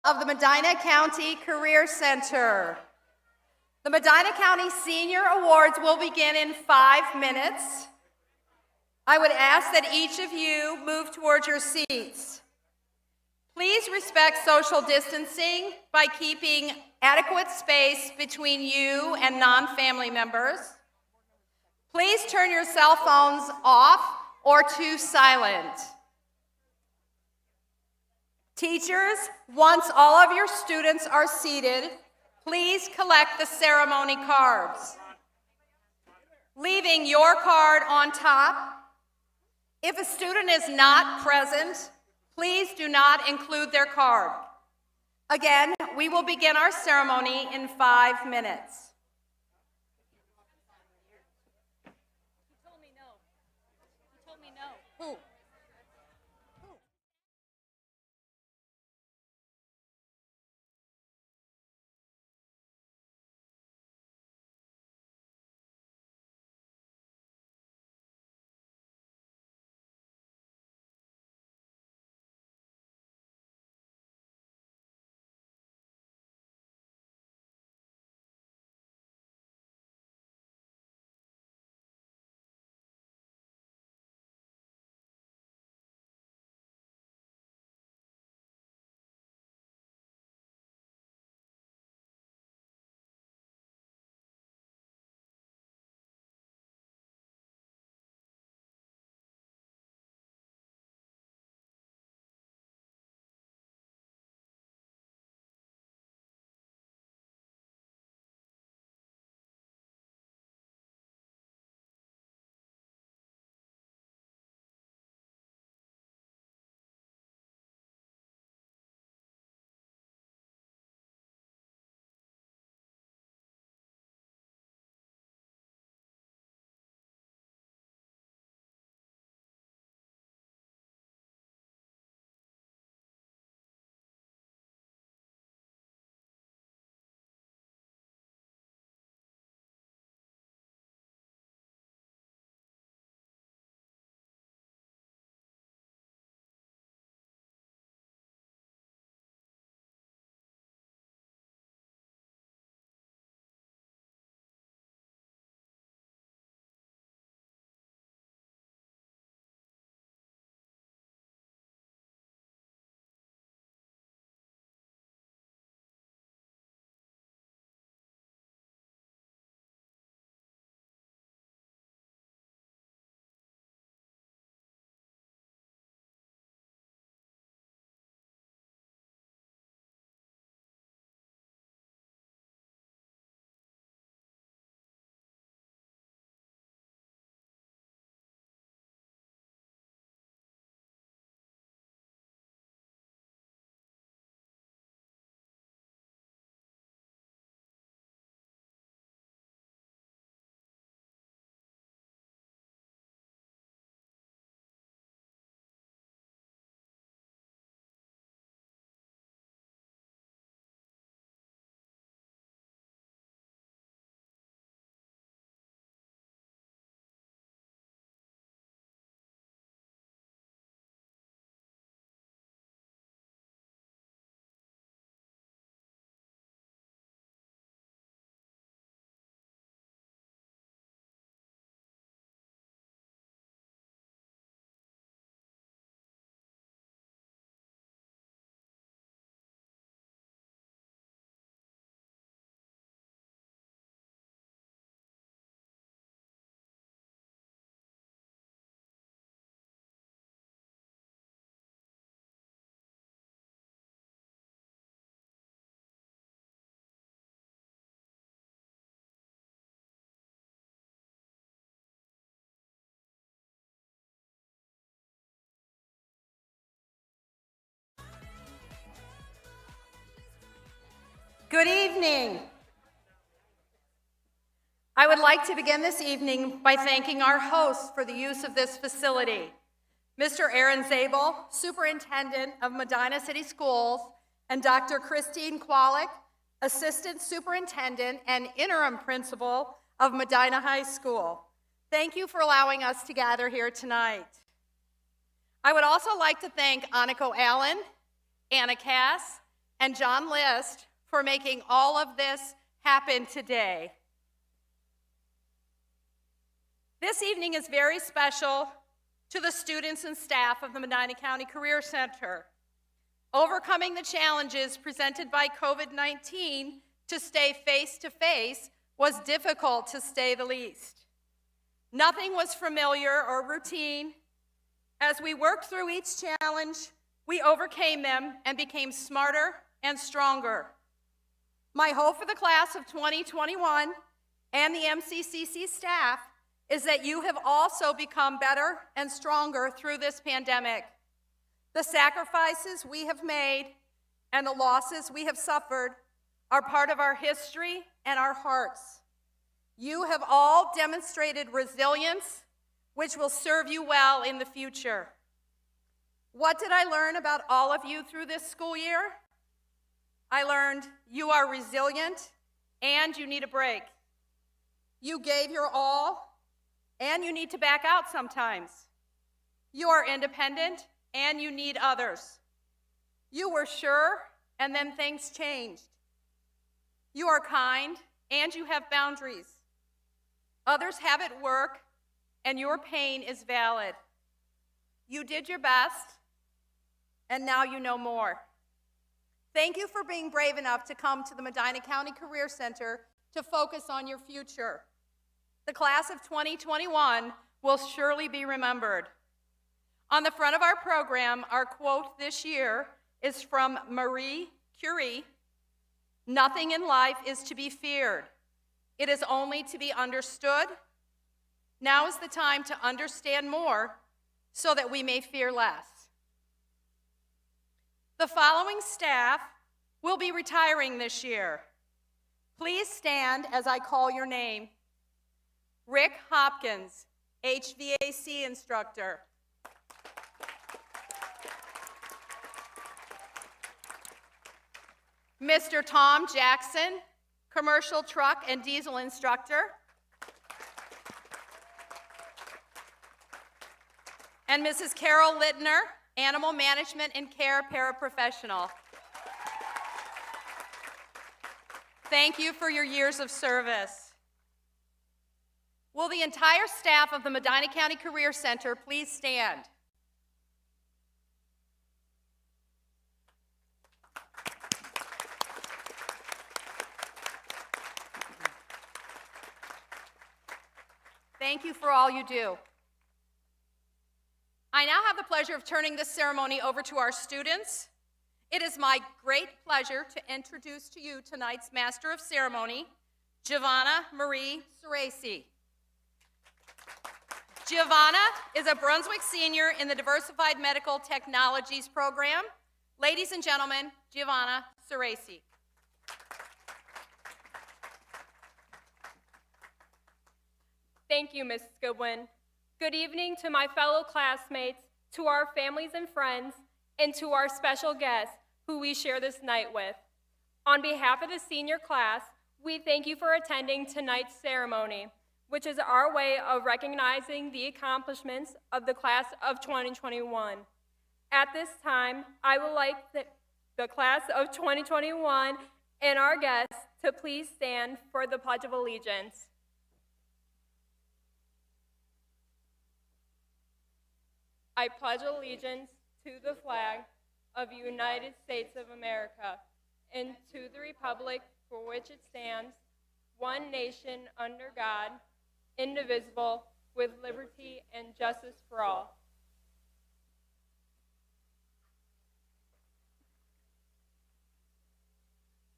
of the Medina County Career Center. The Medina County Senior Awards will begin in 5 minutes. I would ask that each of you move towards your seats. Please respect social distancing by keeping adequate space between you and non-family members. Please turn your cell phones off or to silent. Teachers, once all of your students are seated, please collect the ceremony cards, leaving your card on top. If a student is not present, please do not include their card. Again, we will begin our ceremony in 5 minutes. He told me no. He told me no. Who? Good evening. I would like to begin this evening by thanking our hosts for the use of this facility. Mr. Aaron Zabel, Superintendent of Medina City Schools, and Dr. Christine Kwalik, Assistant Superintendent and Interim Principal of Medina High School. Thank you for allowing us to gather here tonight. I would also like to thank Aniko Allen, Anna Cass, and John List for making all of this happen today. This evening is very special to the students and staff of the Medina County Career Center. Overcoming the challenges presented by COVID-19 to stay face-to-face was difficult, to say the least. Nothing was familiar or routine. As we worked through each challenge, we overcame them and became smarter and stronger. My hope for the class of 2021 and the MCCC staff is that you have also become better and stronger through this pandemic. The sacrifices we have made and the losses we have suffered are part of our history and our hearts. You have all demonstrated resilience, which will serve you well in the future. What did I learn about all of you through this school year? I learned you are resilient and you need a break. You gave your all and you need to back out sometimes. You are independent and you need others. You were sure and then things changed. You are kind and you have boundaries. Others have it work and your pain is valid. You did your best and now you know more. Thank you for being brave enough to come to the Medina County Career Center to focus on your future. The class of 2021 will surely be remembered. On the front of our program, our quote this year is from Marie Curie: "Nothing in life is to be feared. It is only to be understood. Now is the time to understand more so that we may fear less." The following staff will be retiring this year. Please stand as I call your name. Rick Hopkins, HVAC instructor. Mr. Tom Jackson, commercial truck and diesel instructor. And Mrs. Carol Littner, animal management and care paraprofessional. Thank you for your years of service. Will the entire staff of the Medina County Career Center please stand? Thank you for all you do. I now have the pleasure of turning this ceremony over to our students. It is my great pleasure to introduce to you tonight's Master of Ceremony, Giovanna Marie Ceresi. Giovanna is a Brunswick senior in the Diversified Medical Technologies program. Ladies and gentlemen, Giovanna Ceresi. Thank you, Mrs. Goodwin. Good evening to my fellow classmates, to our families and friends, and to our special guests who we share this night with. On behalf of the senior class, we thank you for attending tonight's ceremony, which is our way of recognizing the accomplishments of the class of 2021. At this time, I would like the class of 2021 and our guests to please stand for the Pledge of Allegiance. I pledge allegiance to the flag of the United States of America and to the republic for which it stands, one nation under God, indivisible, with liberty and justice for all.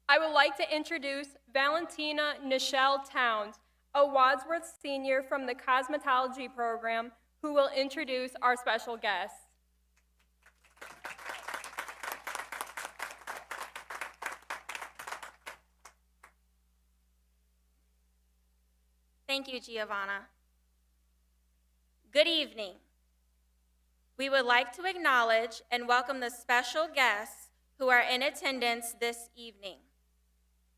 I would like to introduce Valentina Nichelle Towns, a Wadsworth senior from the cosmetology program, who will introduce our special guests. Thank you, Giovanna. Good evening. We would like to acknowledge and welcome the special guests who are in attendance this evening.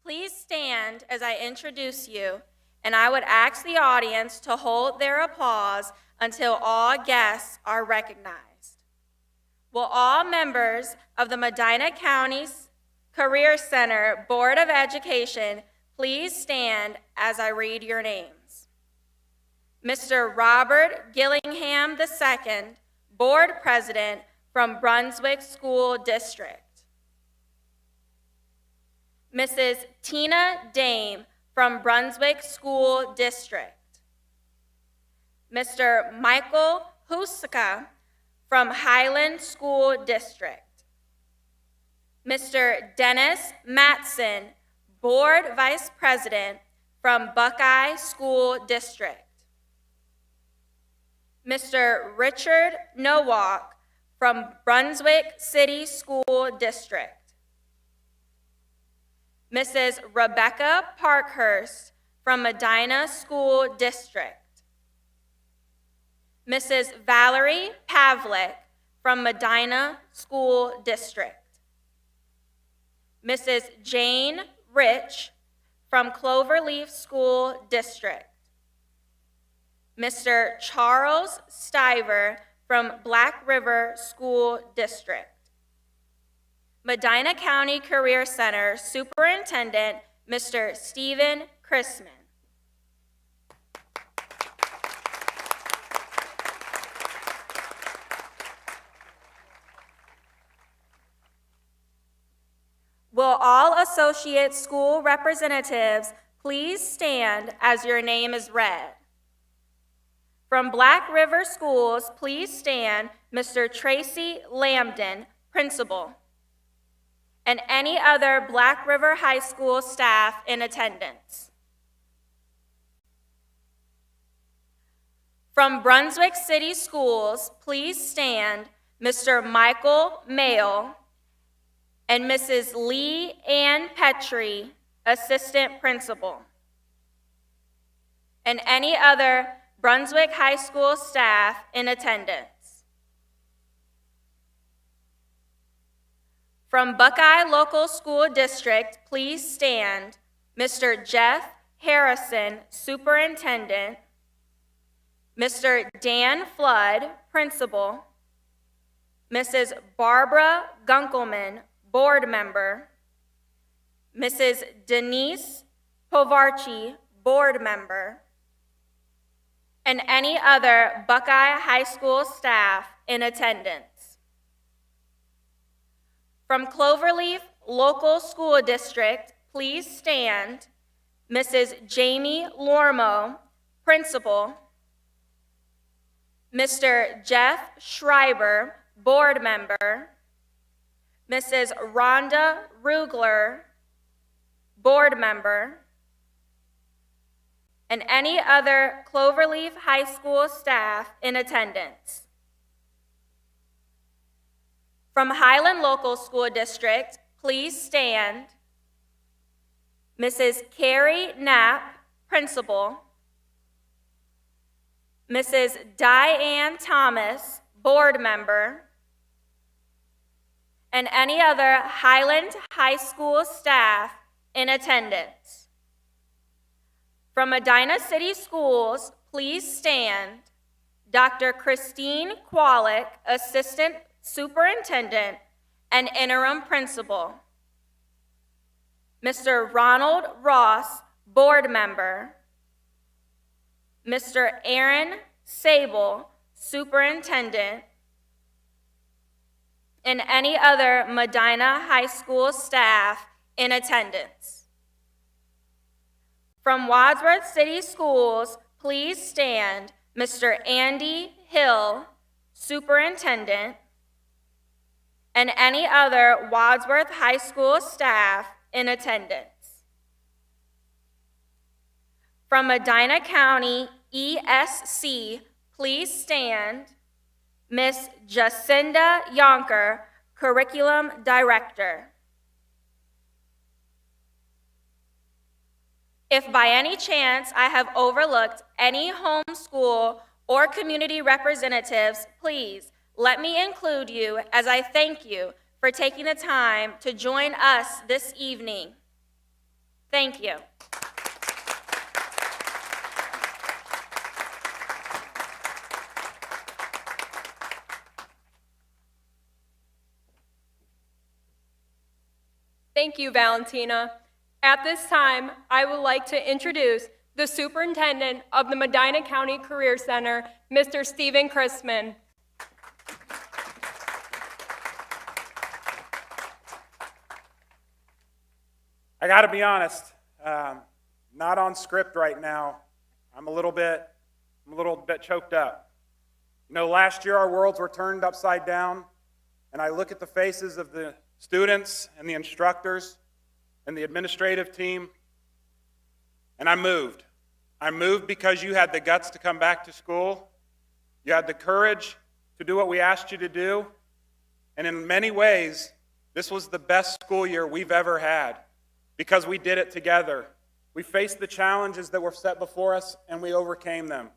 Please stand as I introduce you, and I would ask the audience to hold their applause until all guests are recognized. Will all members of the Medina County Career Center Board of Education, please stand as I read your names. Mr. Robert Gillingham II, Board President from Brunswick School District. Mrs. Tina Dame from Brunswick School District. Mr. Michael Huska from Highland School District. Mr. Dennis Matson, Board Vice President from Buckeye School District. Mr. Richard Nowak from Brunswick City School District. Mrs. Rebecca Parkhurst from Medina School District. Mrs. Valerie Pavlik from Medina School District. Mrs. Jane Rich from Cloverleaf School District. Mr. Charles Stiver from Black River School District. Medina County Career Center Superintendent, Mr. Stephen Chrisman. Will all associate school representatives please stand as your name is read? From Black River Schools, please stand Mr. Tracy Lambden, Principal, and any other Black River High School staff in attendance. From Brunswick City Schools, please stand Mr. Michael Mayle and Mrs. Lee Ann Petrie, Assistant Principal, and any other Brunswick High School staff in attendance. From Buckeye Local School District, please stand Mr. Jeff Harrison, Superintendent, Mr. Dan Flood, Principal, Mrs. Barbara Gunkelman, Board Member, Mrs. Denise Povarchi, Board Member, and any other Buckeye High School staff in attendance. From Cloverleaf Local School District, please stand Mrs. Jamie Lormo, Principal, Mr. Jeff Schreiber, Board Member, Mrs. Rhonda Rugler, Board Member, and any other Cloverleaf High School staff in attendance. From Highland Local School District, please stand Mrs. Carrie Knapp, Principal, Mrs. Diane Thomas, Board Member, and any other Highland High School staff in attendance. From Medina City Schools, please stand Dr. Christine Kwolek, Assistant Superintendent and Interim Principal, Mr. Ronald Ross, Board Member, Mr. Aaron Sable, Superintendent, and any other Medina High School staff in attendance. From Wadsworth City Schools, please stand Mr. Andy Hill, Superintendent, and any other Wadsworth High School staff in attendance. From Medina County ESC, please stand Miss Jacinda Yonker, Curriculum Director. If by any chance I have overlooked any homeschool or community representatives, please let me include you as I thank you for taking the time to join us this evening. Thank you. Thank you, Valentina. At this time, I would like to introduce the Superintendent of the Medina County Career Center, Mr. Stephen Chrisman. I got to be honest, not on script right now. I'm a little bit choked up. You know, last year our worlds were turned upside down, and I look at the faces of the students and the instructors and the administrative team, and I'm moved. I'm moved because you had the guts to come back to school. You had the courage to do what we asked you to do, and in many ways, this was the best school year we've ever had because we did it together. We faced the challenges that were set before us, and we overcame them.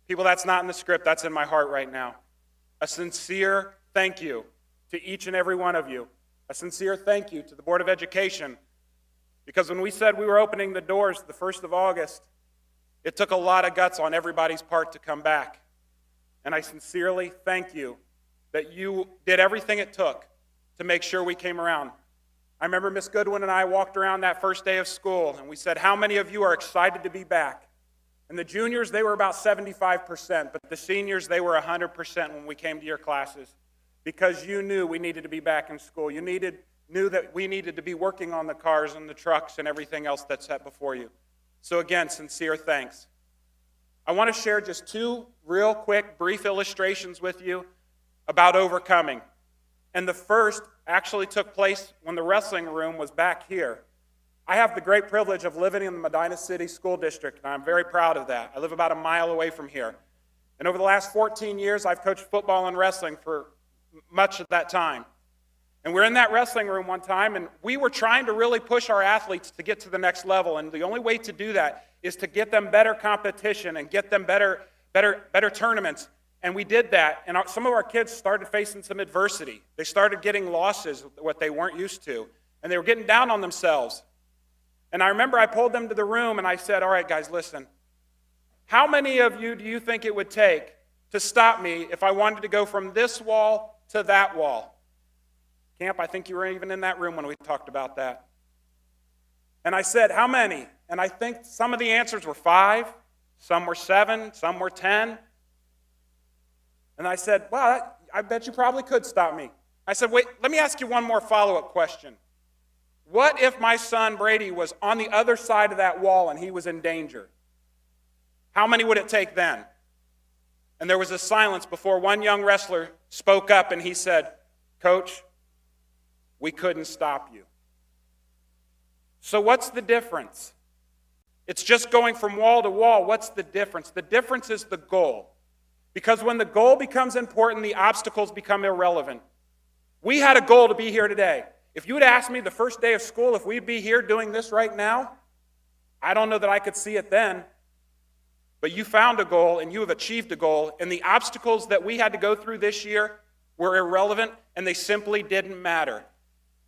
People, that's not in the script, that's in my heart right now. A sincere thank you to each and every one of you. A sincere thank you to the Board of Education, because when we said we were opening the doors the 1st of August, it took a lot of guts on everybody's part to come back. And I sincerely thank you that you did everything it took to make sure we came around. I remember Miss Goodwin and I walked around that first day of school, and we said, how many of you are excited to be back? And the juniors, they were about 75%, but the seniors, they were 100% when we came to your classes, because you knew we needed to be back in school. You knew that we needed to be working on the cars and the trucks and everything else that's set before you. So again, sincere thanks. I want to share just 2 real quick, brief illustrations with you about overcoming. And the first actually took place when the wrestling room was back here. I have the great privilege of living in the Medina City School District, and I'm very proud of that. I live about a mile away from here. And over the last 14 years, I've coached football and wrestling for much of that time. And we're in that wrestling room one time, and we were trying to really push our athletes to get to the next level. And the only way to do that is to get them better competition and get them better tournaments. And we did that, and some of our kids started facing some adversity. They started getting losses, what they weren't used to, and they were getting down on themselves. And I remember I pulled them to the room, and I said, all right, guys, listen. How many of you do you think it would take to stop me if I wanted to go from this wall to that wall? Camp, I think you were even in that room when we talked about that. And I said, how many? And I think some of the answers were 5, some were 7, some were 10. And I said, well, I bet you probably could stop me. I said, wait, let me ask you one more follow-up question. What if my son Brady was on the other side of that wall and he was in danger? How many would it take then? And there was a silence before one young wrestler spoke up and he said, Coach, we couldn't stop you. So what's the difference? It's just going from wall to wall. What's the difference? The difference is the goal. Because when the goal becomes important, the obstacles become irrelevant. We had a goal to be here today. If you had asked me the first day of school if we'd be here doing this right now, I don't know that I could see it then. But you found a goal and you have achieved a goal, and the obstacles that we had to go through this year were irrelevant and they simply didn't matter.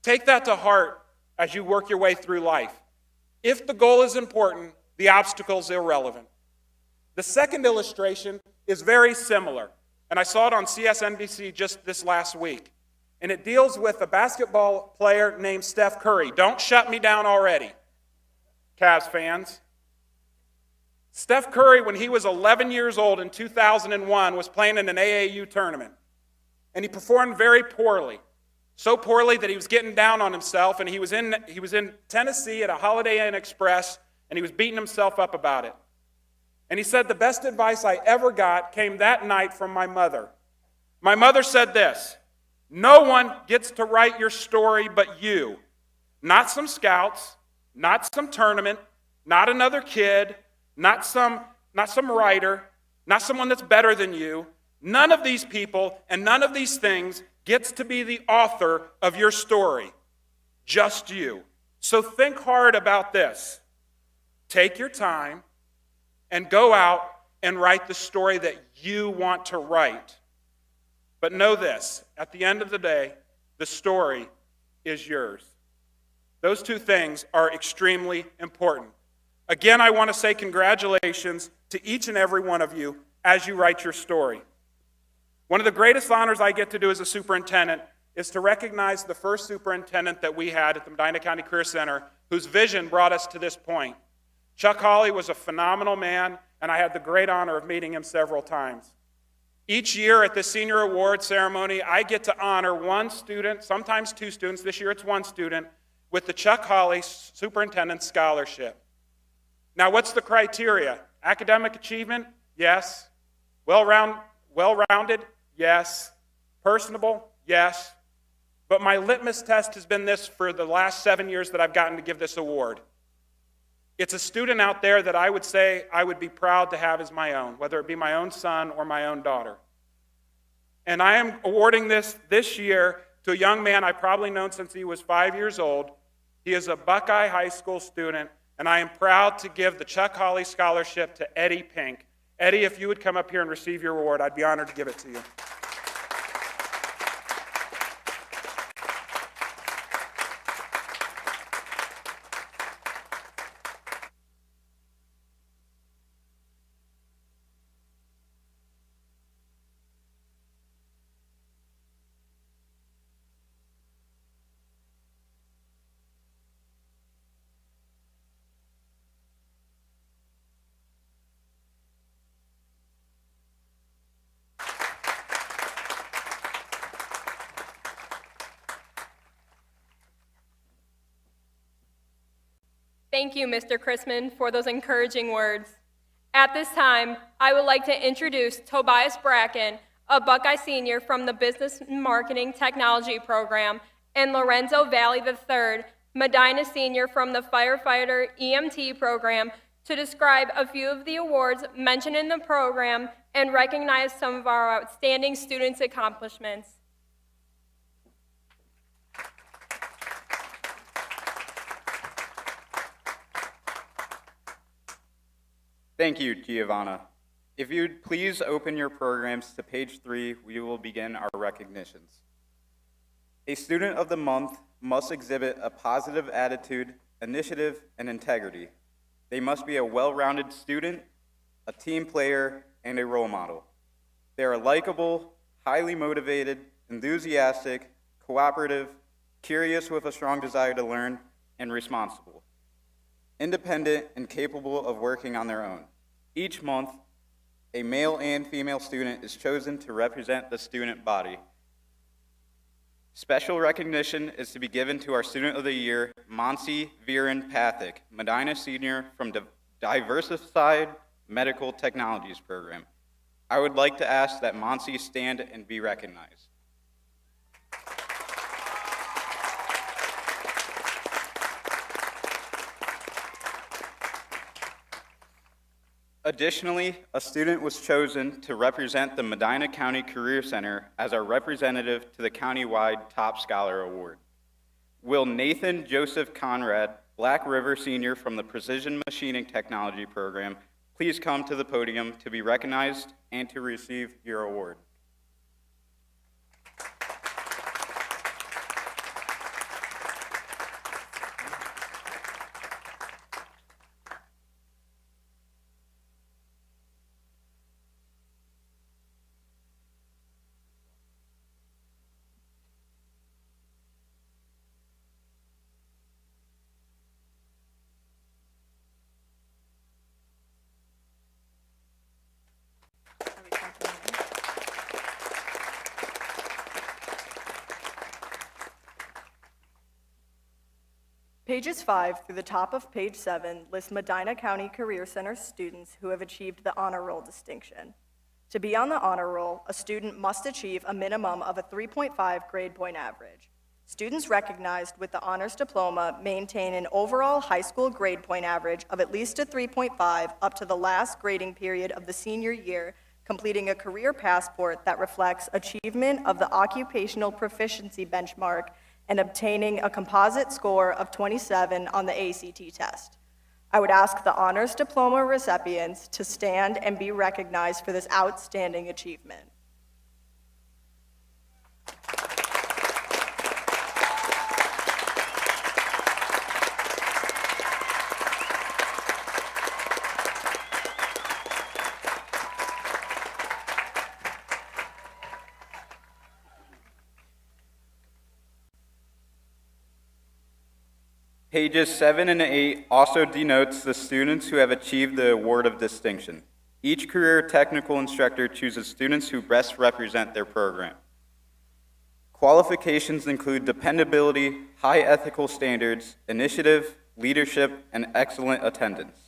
Take that to heart as you work your way through life. If the goal is important, the obstacle's irrelevant. The second illustration is very similar, and I saw it on CSNBC just this last week. And it deals with a basketball player named Steph Curry. Don't shut me down already, Cavs fans. Steph Curry, when he was 11 years old in 2001, was playing in an AAU tournament. And he performed very poorly. So poorly that he was getting down on himself, and he was in Tennessee at a Holiday Inn Express, and he was beating himself up about it. And he said, the best advice I ever got came that night from my mother. My mother said this, no one gets to write your story but you. Not some scouts, not some tournament, not another kid, not some writer, not someone that's better than you. None of these people and none of these things gets to be the author of your story. Just you. So think hard about this. Take your time and go out and write the story that you want to write. But know this, at the end of the day, the story is yours. Those 2 things are extremely important. Again, I want to say congratulations to each and every one of you as you write your story. One of the greatest honors I get to do as a superintendent is to recognize the first superintendent that we had at the Medina County Career Center whose vision brought us to this point. Chuck Hawley was a phenomenal man, and I had the great honor of meeting him several times. Each year at the Senior Award Ceremony, I get to honor one student, sometimes two students, this year it's one student, with the Chuck Hawley Superintendent Scholarship. Now, what's the criteria? Academic achievement? Yes. Well-rounded? Yes. Personable? Yes. But my litmus test has been this for the last 7 years that I've gotten to give this award. It's a student out there that I would say I would be proud to have as my own, whether it be my own son or my own daughter. And I am awarding this year to a young man I've probably known since he was 5 years old. He is a Buckeye High School student, and I am proud to give the Chuck Hawley Scholarship to Eddie Pink. Eddie, if you would come up here and receive your award, I'd be honored to give it to you. Thank you, Mr. Chrisman, for those encouraging words. At this time, I would like to introduce Tobias Bracken, a Buckeye senior from the Business and Marketing Technology Program, and Lorenzo Valley III, Medina senior from the Firefighter EMT Program, to describe a few of the awards mentioned in the program and recognize some of our outstanding students' accomplishments. Thank you, Giovanna. If you'd please open your programs to page 3, we will begin our recognitions. A student of the month must exhibit a positive attitude, initiative, and integrity. They must be a well-rounded student, a team player, and a role model. They are likable, highly motivated, enthusiastic, cooperative, curious with a strong desire to learn, and responsible. Independent and capable of working on their own. Each month, a male and female student is chosen to represent the student body. Special recognition is to be given to our Student of the Year, Monsi Viren Pathik, Medina Senior from the Diversified Medical Technologies Program. I would like to ask that Monsi stand and be recognized. Additionally, a student was chosen to represent the Medina County Career Center as our representative to the countywide Top Scholar Award. Will Nathan Joseph Conrad, Black River Senior from the Precision Machining Technology Program, please come to the podium to be recognized and to receive your award. Pages 5 through the top of page 7 list Medina County Career Center students who have achieved the honor roll distinction. To be on the honor roll, a student must achieve a minimum of a 3.5 grade point average. Students recognized with the honors diploma maintain an overall high school grade point average of at least a 3.5 up to the last grading period of the senior year, completing a career passport that reflects achievement of the occupational proficiency benchmark and obtaining a composite score of 27 on the ACT test. I would ask the honors diploma recipients to stand and be recognized for this outstanding achievement. Pages 7 and 8 also denotes the students who have achieved the award of distinction. Each career technical instructor chooses students who best represent their program. Qualifications include dependability, high ethical standards, initiative, leadership, and excellent attendance.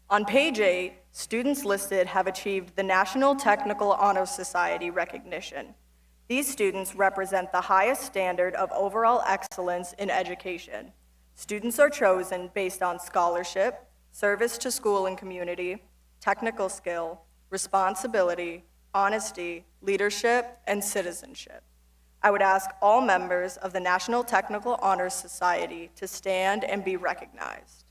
On page 8, students listed have achieved the National Technical Honor Society recognition. These students represent the highest standard of overall excellence in education. Students are chosen based on scholarship, service to school and community, technical skill, responsibility, honesty, leadership, and citizenship. I would ask all members of the National Technical Honor Society to stand and be recognized.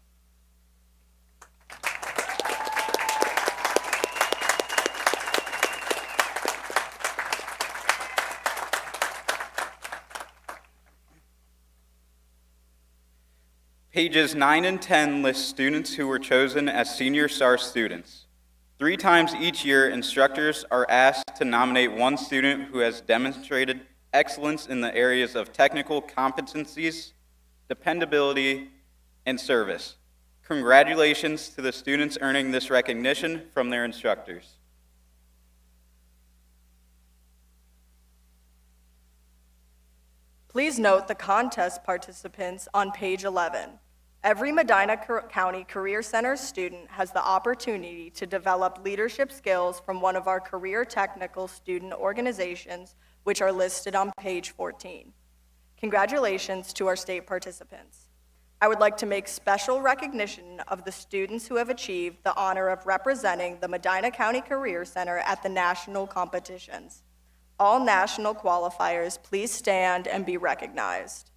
Pages 9 and 10 list students who were chosen as Senior Star students. 3 times each year, instructors are asked to nominate one student who has demonstrated excellence in the areas of technical competencies, dependability, and service. Congratulations to the students earning this recognition from their instructors. Please note the contest participants on page 11. Every Medina County Career Center student has the opportunity to develop leadership skills from one of our career technical student organizations, which are listed on page 14. Congratulations to our state participants. I would like to make special recognition of the students who have achieved the honor of representing the Medina County Career Center at the national competitions. All national qualifiers, please stand and be recognized.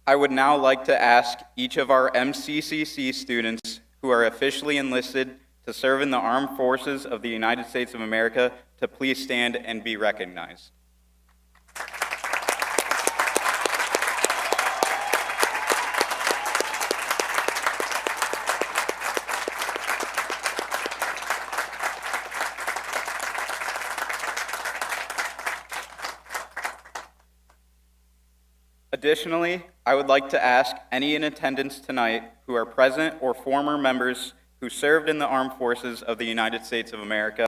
I would now like to ask each of our MCCC students who are officially enlisted to serve in the Armed Forces of the United States of America to please stand and be recognized. Additionally, I would like to ask any in attendance tonight who are present or former members who served in the Armed Forces of the United States of America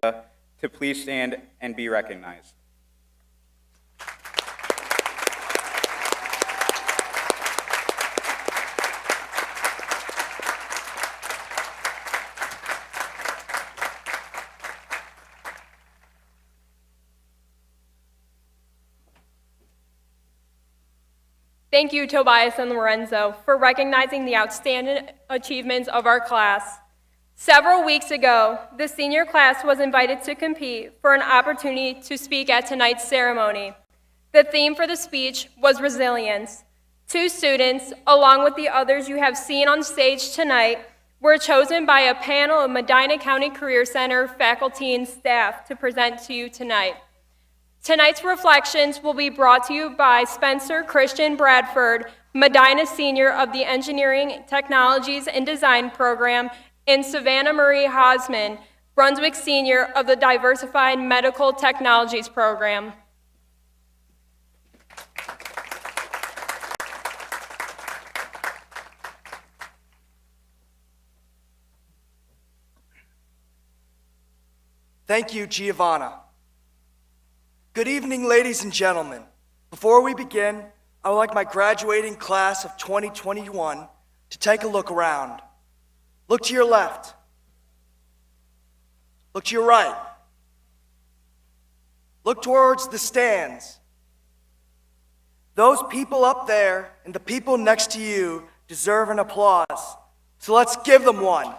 to please stand and be recognized. Thank you, Tobias and Lorenzo, for recognizing the outstanding achievements of our class. Several weeks ago, the senior class was invited to compete for an opportunity to speak at tonight's ceremony. The theme for the speech was resilience. 2 students, along with the others you have seen on stage tonight, were chosen by a panel of Medina County Career Center faculty and staff to present to you tonight. Tonight's reflections will be brought to you by Spencer Christian Bradford, Medina Senior of the Engineering, Technologies, and Design Program, and Savannah Marie Hosman, Brunswick Senior of the Diversified Medical Technologies Program. Thank you, Giovanna. Good evening, ladies and gentlemen. Before we begin, I would like my graduating class of 2021 to take a look around. Look to your left. Look to your right. Look towards the stands. Those people up there and the people next to you deserve an applause. So let's give them one.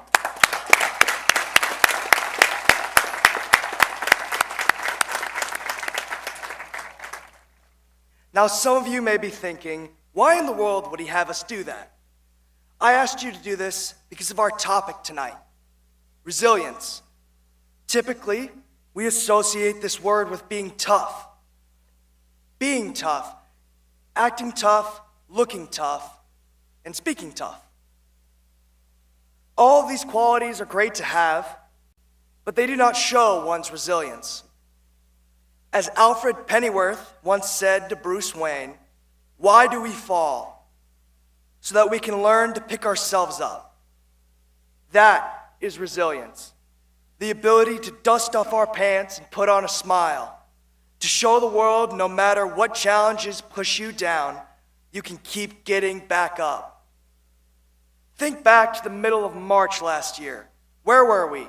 Now, some of you may be thinking, why in the world would he have us do that? I asked you to do this because of our topic tonight, resilience. Typically, we associate this word with being tough. Being tough, acting tough, looking tough. and speaking tough. All of these qualities are great to have, but they do not show one's resilience. As Alfred Pennyworth once said to Bruce Wayne, "Why do we fall? So that we can learn to pick ourselves up." That is resilience. The ability to dust off our pants and put on a smile, to show the world no matter what challenges push you down, you can keep getting back up. Think back to the middle of March last year. Where were we?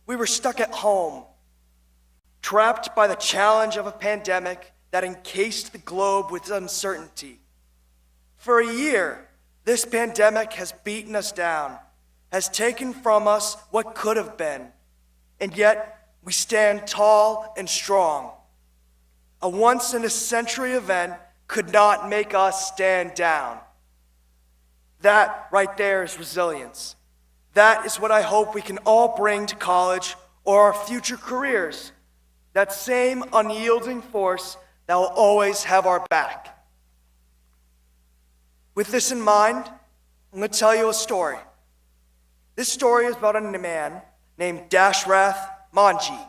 We were stuck at home, trapped by the challenge of a pandemic that encased the globe with uncertainty. For a year, this pandemic has beaten us down, has taken from us what could have been, and yet we stand tall and strong. A once-in-a-century event could not make us stand down. That right there is resilience. That is what I hope we can all bring to college or our future careers. That same unyielding force that will always have our back. With this in mind, I'm going to tell you a story. This story is about a man named Dashrath Manji.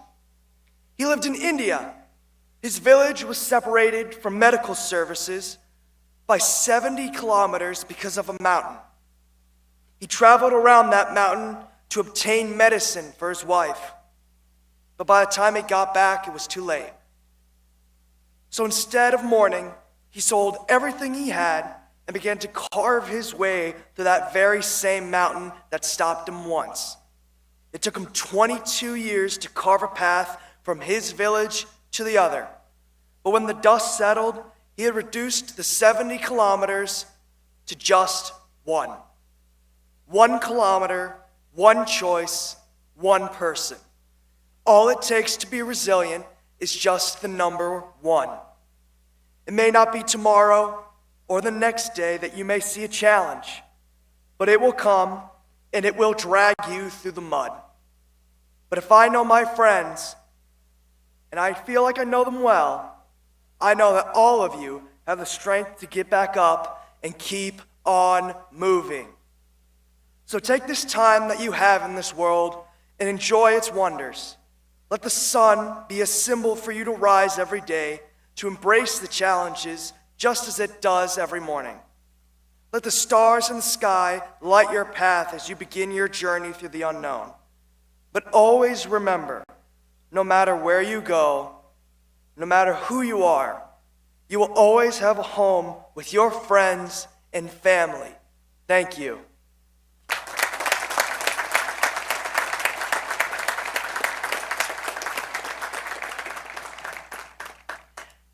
He lived in India. His village was separated from medical services by 70 kilometers because of a mountain. He traveled around that mountain to obtain medicine for his wife. But by the time he got back, it was too late. So instead of mourning, he sold everything he had and began to carve his way through that very same mountain that stopped him once. It took him 22 years to carve a path from his village to the other. But when the dust settled, he had reduced the 70 kilometers to just one. 1 kilometer, one choice, one person. All it takes to be resilient is just the number 1. It may not be tomorrow or the next day that you may see a challenge, but it will come and it will drag you through the mud. But if I know my friends, and I feel like I know them well, I know that all of you have the strength to get back up and keep on moving. So take this time that you have in this world and enjoy its wonders. Let the sun be a symbol for you to rise every day, to embrace the challenges just as it does every morning. Let the stars in the sky light your path as you begin your journey through the unknown. But always remember, no matter where you go, no matter who you are, you will always have a home with your friends and family. Thank you.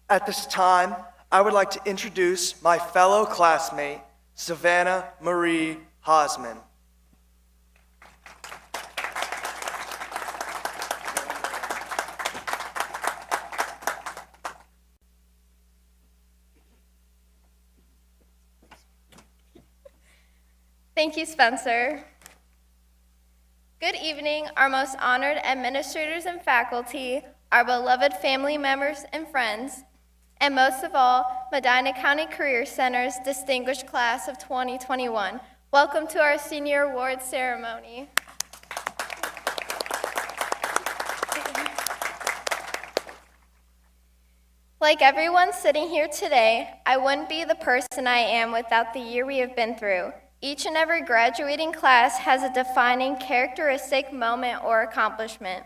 At this time, I would like to introduce my fellow classmate, Savannah Marie Hosman. Thank you, Spencer. Good evening, our most honored administrators and faculty, our beloved family members and friends, and most of all, Medina County Career Center's distinguished class of 2021. Welcome to our senior awards ceremony. Like everyone sitting here today, I wouldn't be the person I am without the year we have been through. Each and every graduating class has a defining characteristic, moment, or accomplishment.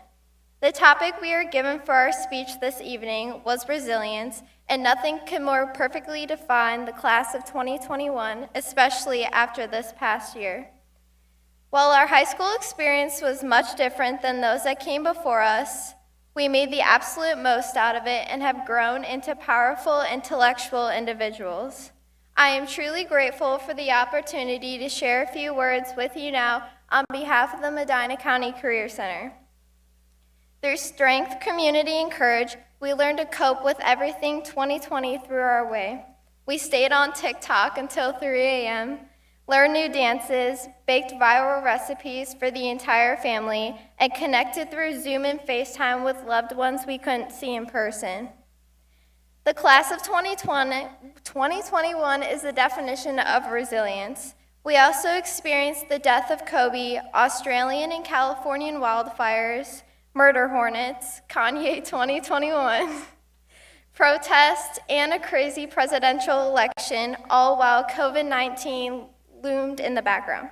The topic we are given for our speech this evening was resilience, and nothing can more perfectly define the class of 2021, especially after this past year. While our high school experience was much different than those that came before us, we made the absolute most out of it and have grown into powerful intellectual individuals. I am truly grateful for the opportunity to share a few words with you now on behalf of the Medina County Career Center. Through strength, community, and courage, we learned to cope with everything 2020 threw our way. We stayed on TikTok until 3 a.m., learned new dances, baked viral recipes for the entire family, and connected through Zoom and FaceTime with loved ones we couldn't see in person. The class of 2021 is the definition of resilience. We also experienced the death of Kobe, Australian and Californian wildfires, murder hornets, Kanye 2021, protests, and a crazy presidential election, all while COVID-19 loomed in the background.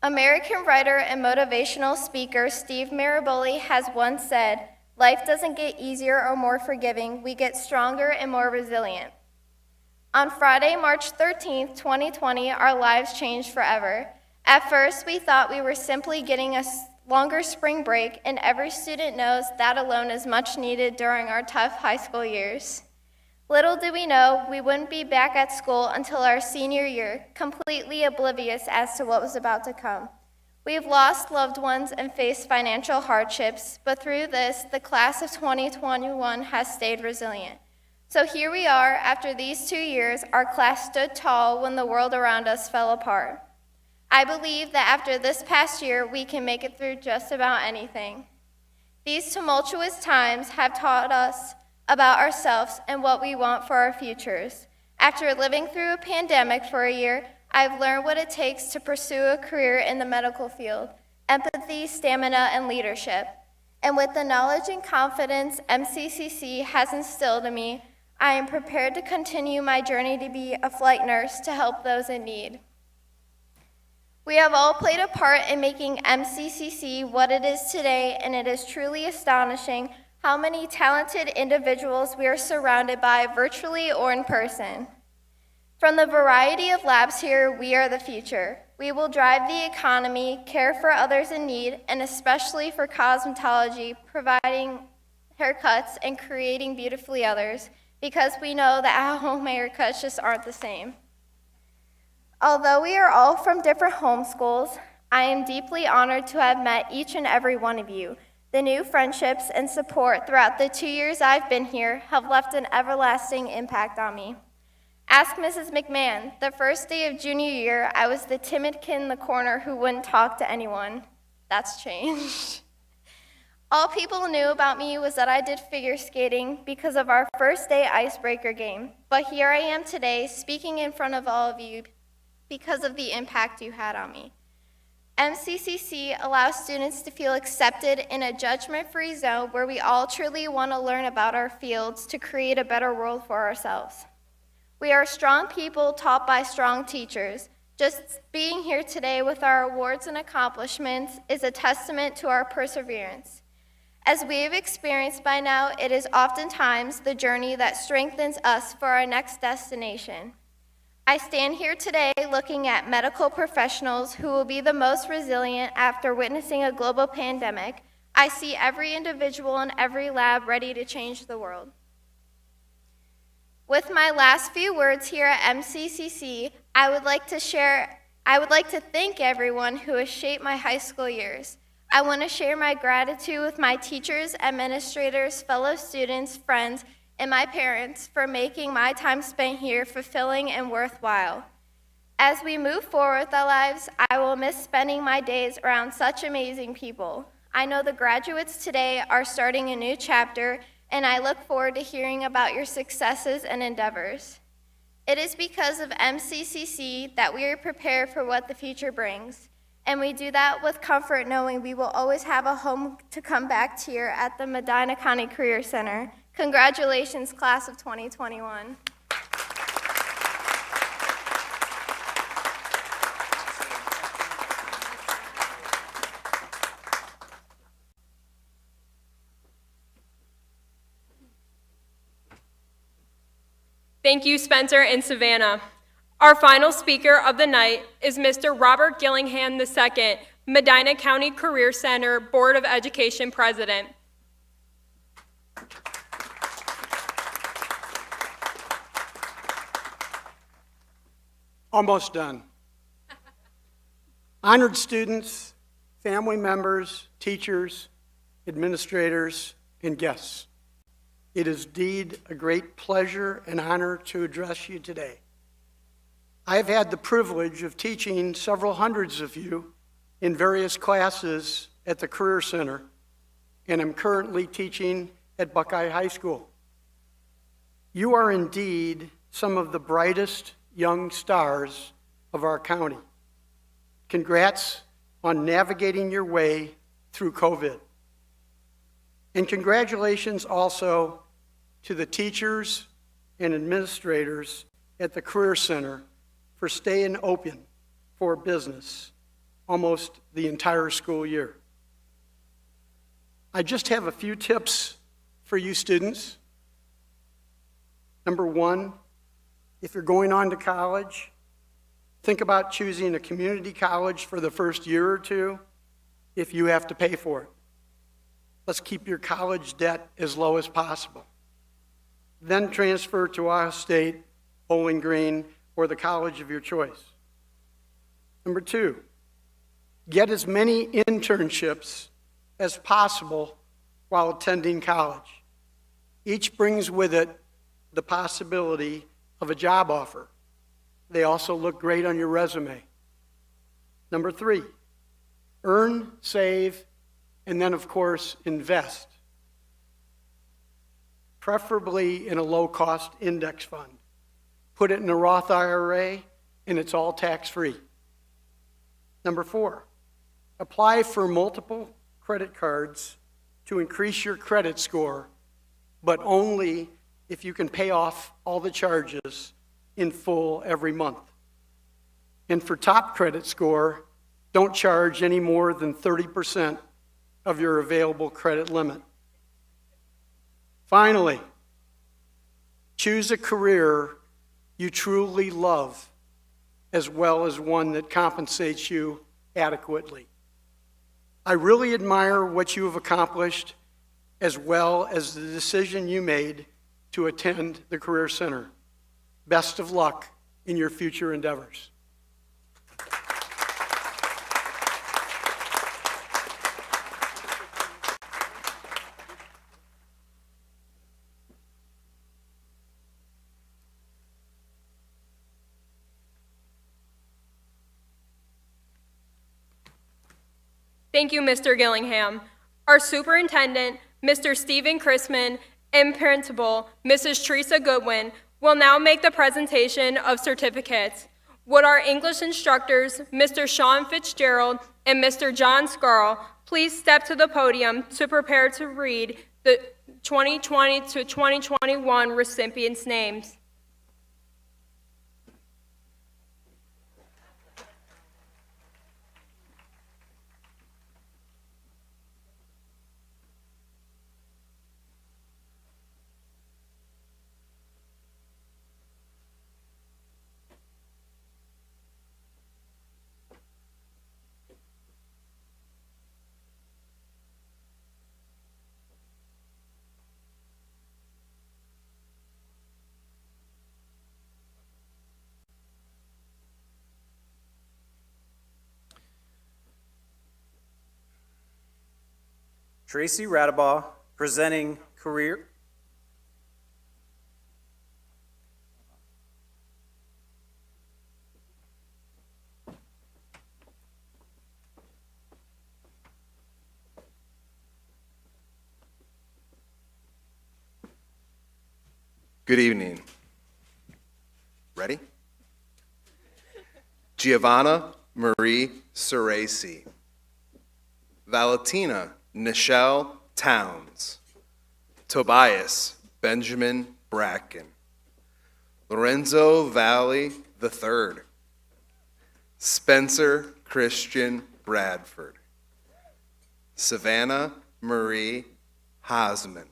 American writer and motivational speaker Steve Maraboli has once said, "Life doesn't get easier or more forgiving, we get stronger and more resilient." On Friday, March 13th, 2020, our lives changed forever. At first, we thought we were simply getting a longer spring break, and every student knows that alone is much needed during our tough high school years. Little did we know we wouldn't be back at school until our senior year, completely oblivious as to what was about to come. We've lost loved ones and faced financial hardships, but through this, the class of 2021 has stayed resilient. So here we are, after these 2 years, our class stood tall when the world around us fell apart. I believe that after this past year, we can make it through just about anything. These tumultuous times have taught us about ourselves and what we want for our futures. After living through a pandemic for a year, I've learned what it takes to pursue a career in the medical field: empathy, stamina, and leadership. And with the knowledge and confidence MCCC has instilled in me, I am prepared to continue my journey to be a flight nurse to help those in need. We have all played a part in making MCCC what it is today, and it is truly astonishing how many talented individuals we are surrounded by virtually or in person. From the variety of labs here, we are the future. We will drive the economy, care for others in need, and especially for cosmetology, providing haircuts and creating beautifully others, because we know that at-home haircuts just aren't the same. Although we are all from different homeschools, I am deeply honored to have met each and every one of you. The new friendships and support throughout the 2 years I've been here have left an everlasting impact on me. Ask Mrs. McMahon. The first day of junior year, I was the timid kid in the corner who wouldn't talk to anyone. That's changed. All people knew about me was that I did figure skating because of our first day icebreaker game. But here I am today, speaking in front of all of you because of the impact you had on me. MCCC allows students to feel accepted in a judgment-free zone where we all truly want to learn about our fields to create a better world for ourselves. We are strong people taught by strong teachers. Just being here today with our awards and accomplishments is a testament to our perseverance. As we have experienced by now, it is oftentimes the journey that strengthens us for our next destination. I stand here today looking at medical professionals who will be the most resilient after witnessing a global pandemic. I see every individual in every lab ready to change the world. With my last few words here at MCCC, I would like to thank everyone who has shaped my high school years. I want to share my gratitude with my teachers, administrators, fellow students, friends, and my parents for making my time spent here fulfilling and worthwhile. As we move forward with our lives, I will miss spending my days around such amazing people. I know the graduates today are starting a new chapter, and I look forward to hearing about your successes and endeavors. It is because of MCCC that we are prepared for what the future brings, and we do that with comfort knowing we will always have a home to come back to here at the Medina County Career Center. Congratulations, class of 2021. Thank you, Spencer and Savannah. Our final speaker of the night is Mr. Robert Gillingham II, Medina County Career Center Board of Education President. Almost done. Honored students, family members, teachers, administrators, and guests. It is indeed a great pleasure and honor to address you today. I have had the privilege of teaching several hundreds of you in various classes at the Career Center, and I'm currently teaching at Buckeye High School. You are indeed some of the brightest young stars of our county. Congrats on navigating your way through COVID. And congratulations also to the teachers and administrators at the Career Center for staying open for business almost the entire school year. I just have a few tips for you students. Number one, if you're going on to college, think about choosing a community college for the first year or two if you have to pay for it. Let's keep your college debt as low as possible. Then transfer to Ohio State, Bowling Green, or the college of your choice. Number two, get as many internships as possible while attending college. Each brings with it the possibility of a job offer. They also look great on your resume. Number three, earn, save, and then, of course, invest. Preferably in a low-cost index fund. Put it in a Roth IRA, and it's all tax-free. Number four, apply for multiple credit cards to increase your credit score, but only if you can pay off all the charges in full every month. And for top credit score, don't charge any more than 30% of your available credit limit. Finally, choose a career you truly love, as well as one that compensates you adequately. I really admire what you have accomplished, as well as the decision you made to attend the Career Center. Best of luck in your future endeavors. Thank you, Mr. Gillingham. Our superintendent, Mr. Stephen Chrisman, and principal, Mrs. Teresa Goodwin, will now make the presentation of certificates. Would our English instructors, Mr. Sean Fitzgerald and Mr. John Scarl, please step to the podium to prepare to read the 2020 to 2021 recipients' names. Tracy Radabaugh, presenting career. Good evening. Ready? Giovanna Marie Ceresi. Valentina Nichelle Towns. Tobias Benjamin Bracken. Lorenzo Valley III. Spencer Christian Bradford. Savannah Marie Hosman.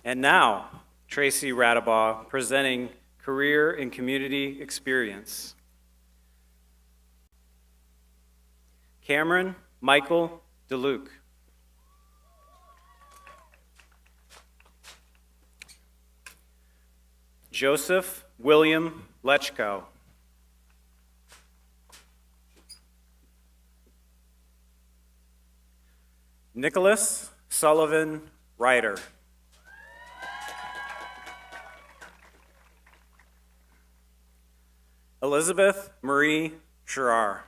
And now, Tracy Radabaugh, presenting career and community experience. Cameron Michael DeLuke. Joseph William Lechko. Nicholas Sullivan Ryder. Elizabeth Marie Sherrar.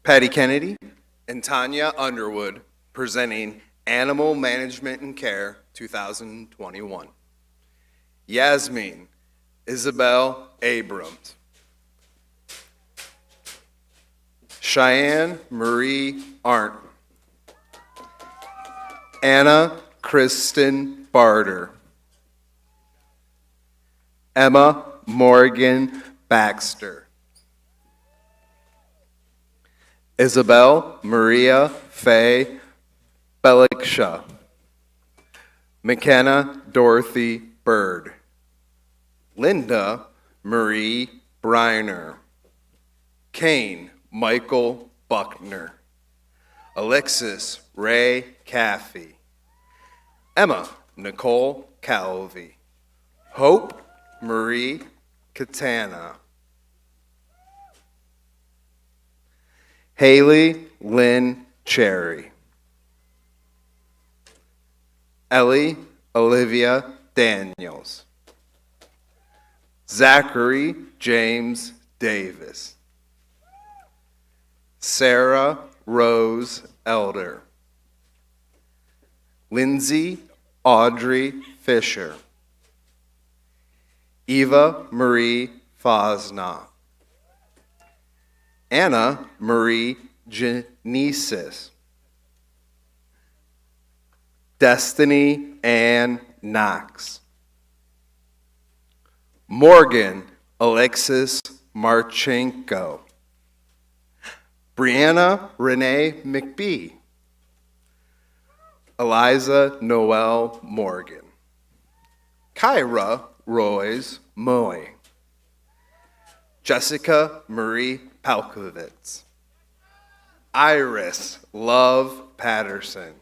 Patty Kennedy and Tanya Underwood presenting Animal Management and Care 2021. Yasmin Isabel Abrams. Cheyenne Marie Arndt. Anna Kristen Barter. Emma Morgan Baxter. Isabel Maria Faye Belliksha. McKenna Dorothy Bird. Linda Marie Briner. Kane Michael Buckner. Alexis Ray Caffey. Emma Nicole Calvey. Hope Marie Katana. Haley Lynn Cherry. Ellie Olivia Daniels. Zachary James Davis. Sarah Rose Elder. Lindsay Audrey Fisher. Eva Marie Fosna. Anna Marie Genesis. Destiny Ann Knox. Morgan Alexis Marchenko. Brianna Renee McBee. Eliza Noel Morgan. Kyra Royce Moy. Jessica Marie Palkovitz. Iris Love Patterson.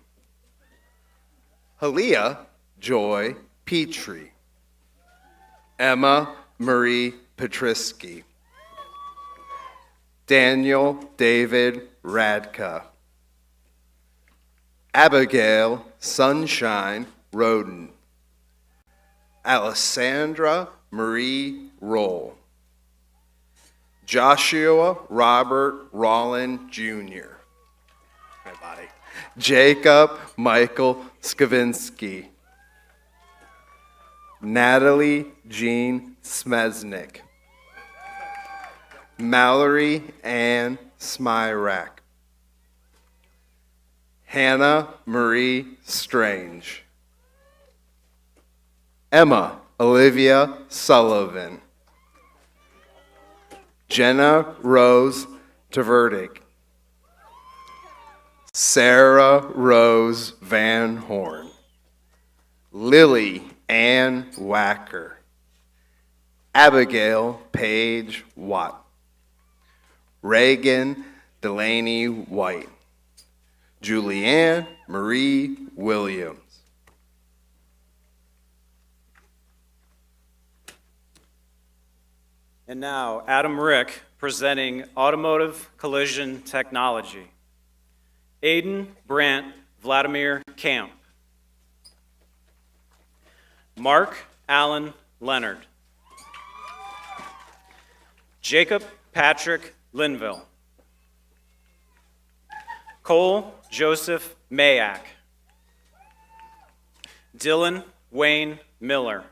Halia Joy Petrie. Emma Marie Petrisky. Daniel David Radka. Abigail Sunshine Roden. Alessandra Marie Roll. Joshua Robert Rollin Jr. Everybody. Jacob Michael Skavinsky. Natalie Jean Smesnick. Mallory Ann Smyrak. Hannah Marie Strange. Emma Olivia Sullivan. Jenna Rose Tverdik. Sarah Rose Van Horn. Lily Ann Wacker. Abigail Paige Watt. Reagan Delaney White. Julianne Marie Williams. And now, Adam Rick presenting Automotive Collision Technology. Aiden Brandt Vladimir Camp. Mark Allen Leonard. Jacob Patrick Linville. Cole Joseph Mayak. Dylan Wayne Miller.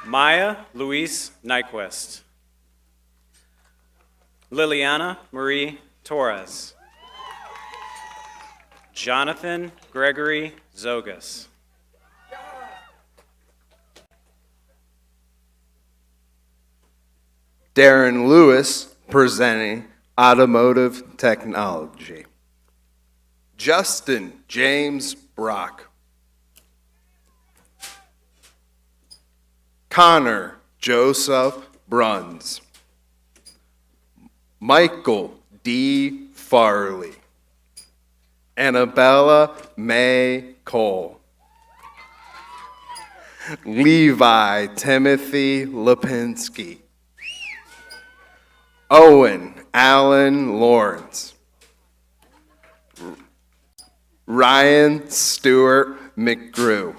Maya Luis Nyquist. Liliana Marie Torres. Jonathan Gregory Zogas. Darren Lewis presenting Automotive Technology. Justin James Brock. Connor Joseph Bruns. Michael D. Farley. Annabella May Cole. Levi Timothy Lipinski. Owen Allen Lawrence. Ryan Stewart McGrew.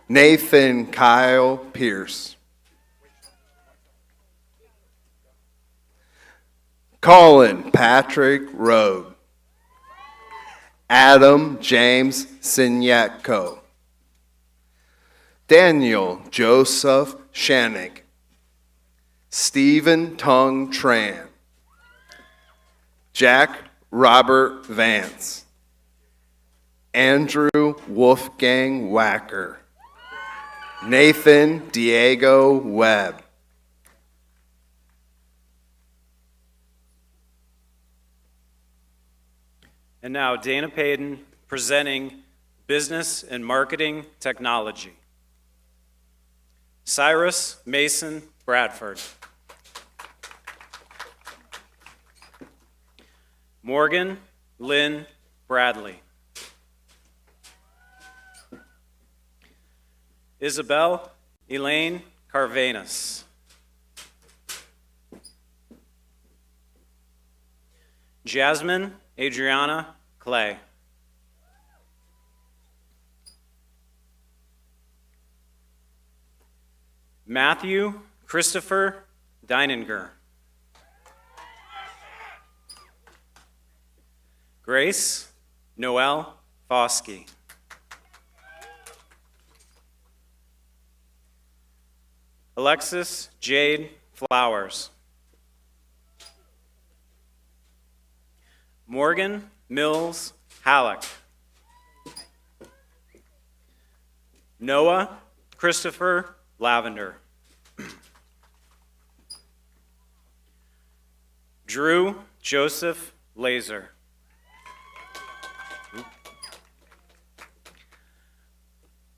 Nathan Kyle Pierce. Colin Patrick Rode. Adam James Sinyetko. Daniel Joseph Shanik. Stephen Tung Tran. Jack Robert Vance. Andrew Wolfgang Wacker. Nathan Diego Webb. And now Dana Payton presenting Business and Marketing Technology. Cyrus Mason Bradford. Morgan Lynn Bradley. Isabel Elaine Carvanas. Jasmine Adriana Clay. Matthew Christopher Deininger. Grace Noel Foskey. Alexis Jade Flowers. Morgan Mills Halleck. Noah Christopher Lavender. Drew Joseph Laser.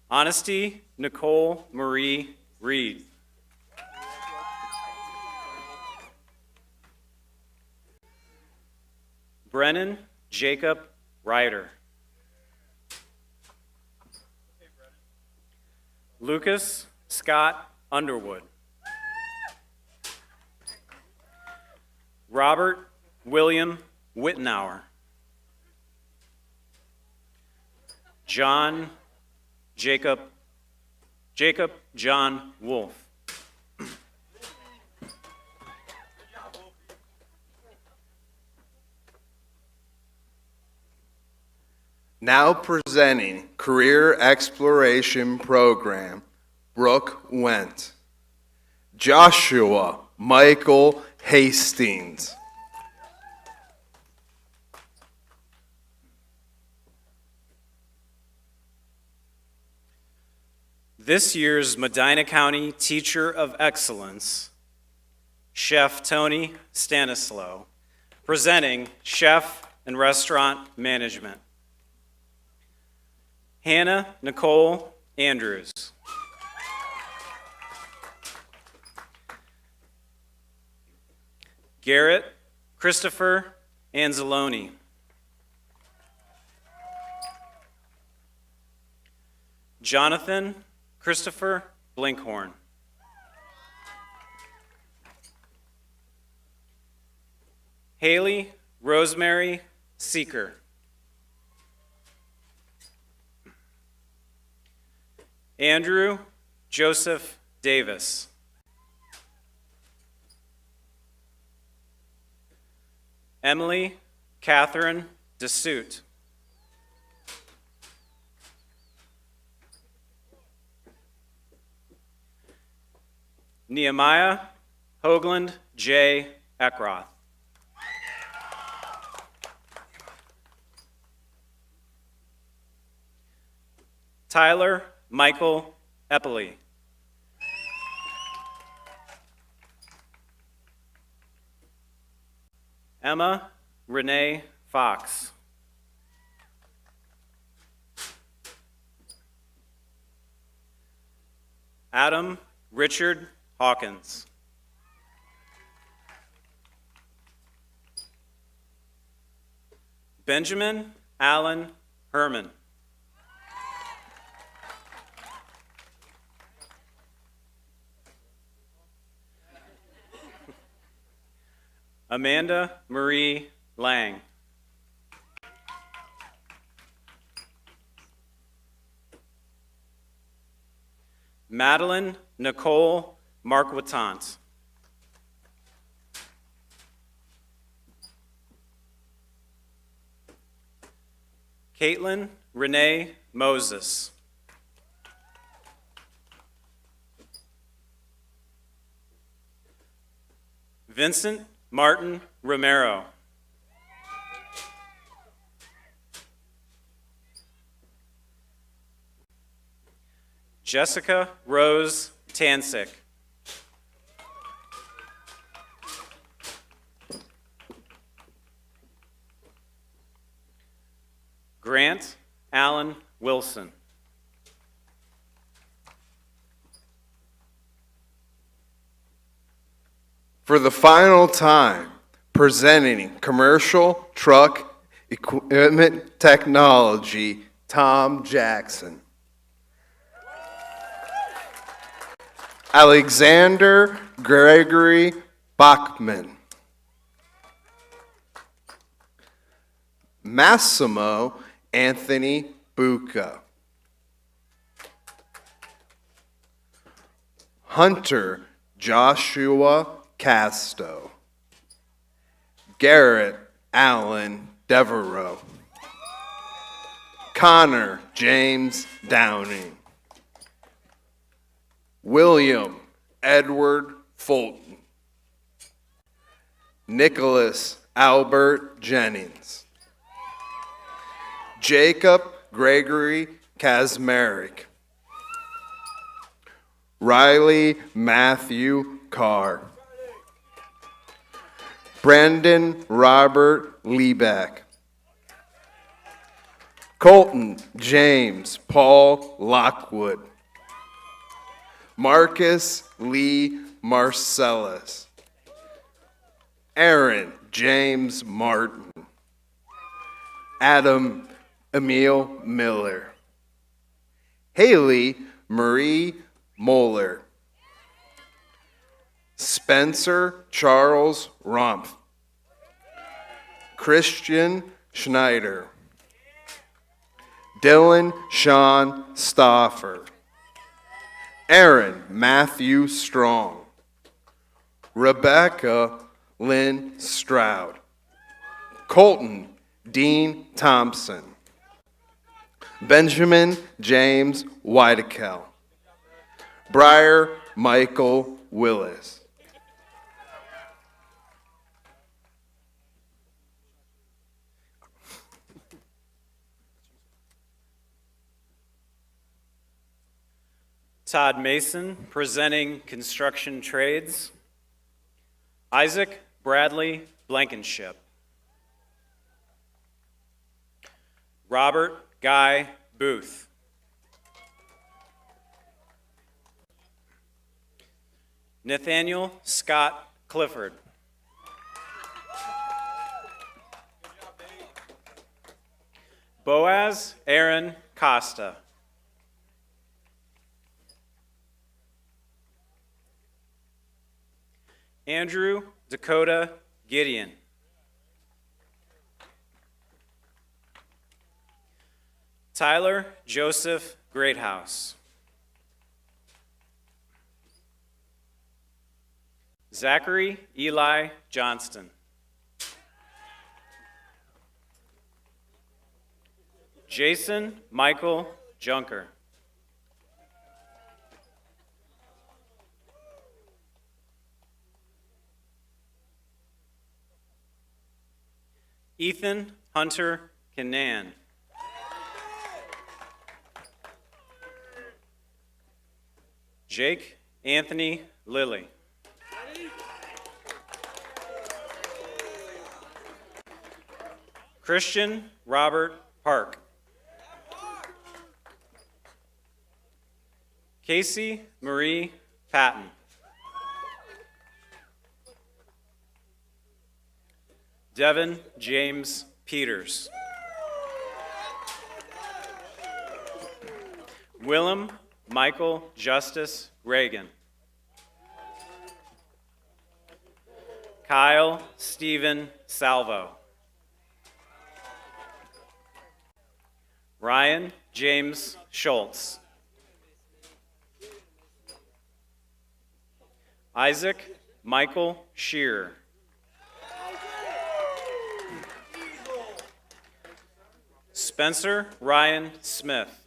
Honesty Nicole Marie Reed. Brennan Jacob Ryder. Lucas Scott Underwood. Robert William Wittenauer. Jacob John Wolf. Now presenting Career Exploration Program, Brooke Went. Joshua Michael Hastings. This year's Medina County Teacher of Excellence, Chef Tony Stanislow, presenting Chef and Restaurant Management. Hannah Nicole Andrews. Garrett Christopher Anzalone. Jonathan Christopher Blinkhorn. Haley Rosemary Seeker. Andrew Joseph Davis. Emily Catherine DeSuit. Nehemiah Hoagland J. Eckroth. Tyler Michael Eppley. Emma Renee Fox. Adam Richard Hawkins. Benjamin Allen Herman. Amanda Marie Lang. Madeline Nicole Marquittant. Caitlin Renee Moses. Vincent Martin Romero. Jessica Rose Tansick. Grant Allen Wilson. For the final time, presenting Commercial Truck Equipment Technology, Tom Jackson. Alexander Gregory Bachman. Massimo Anthony Bucca. Hunter Joshua Casto. Garrett Allen Devereaux. Connor James Downing. William Edward Fulton. Nicholas Albert Jennings. Jacob Gregory Kazmarek. Riley Matthew Carr. Brandon Robert Liebeck. Colton James Paul Lockwood. Marcus Lee Marcellus. Aaron James Martin. Adam Emil Miller. Haley Marie Moeller. Spencer Charles Rumpf. Christian Schneider. Dylan Sean Stoffer. Aaron Matthew Strong. Rebecca Lynn Stroud. Colton Dean Thompson. Benjamin James Whitekel. Briar Michael Willis. Todd Mason, presenting construction trades. Isaac Bradley Blankenship. Robert Guy Booth. Nathaniel Scott Clifford. Boaz Aaron Costa. Andrew Dakota Gideon. Tyler Joseph Greathouse. Zachary Eli Johnston. Jason Michael Junker. Ethan Hunter Canan. Jake Anthony Lilly. Christian Robert Park. Casey Marie Patton. Devin James Peters. Willem Michael Justice Reagan. Kyle Stephen Salvo. Ryan James Schultz. Isaac Michael Shearer. Spencer Ryan Smith.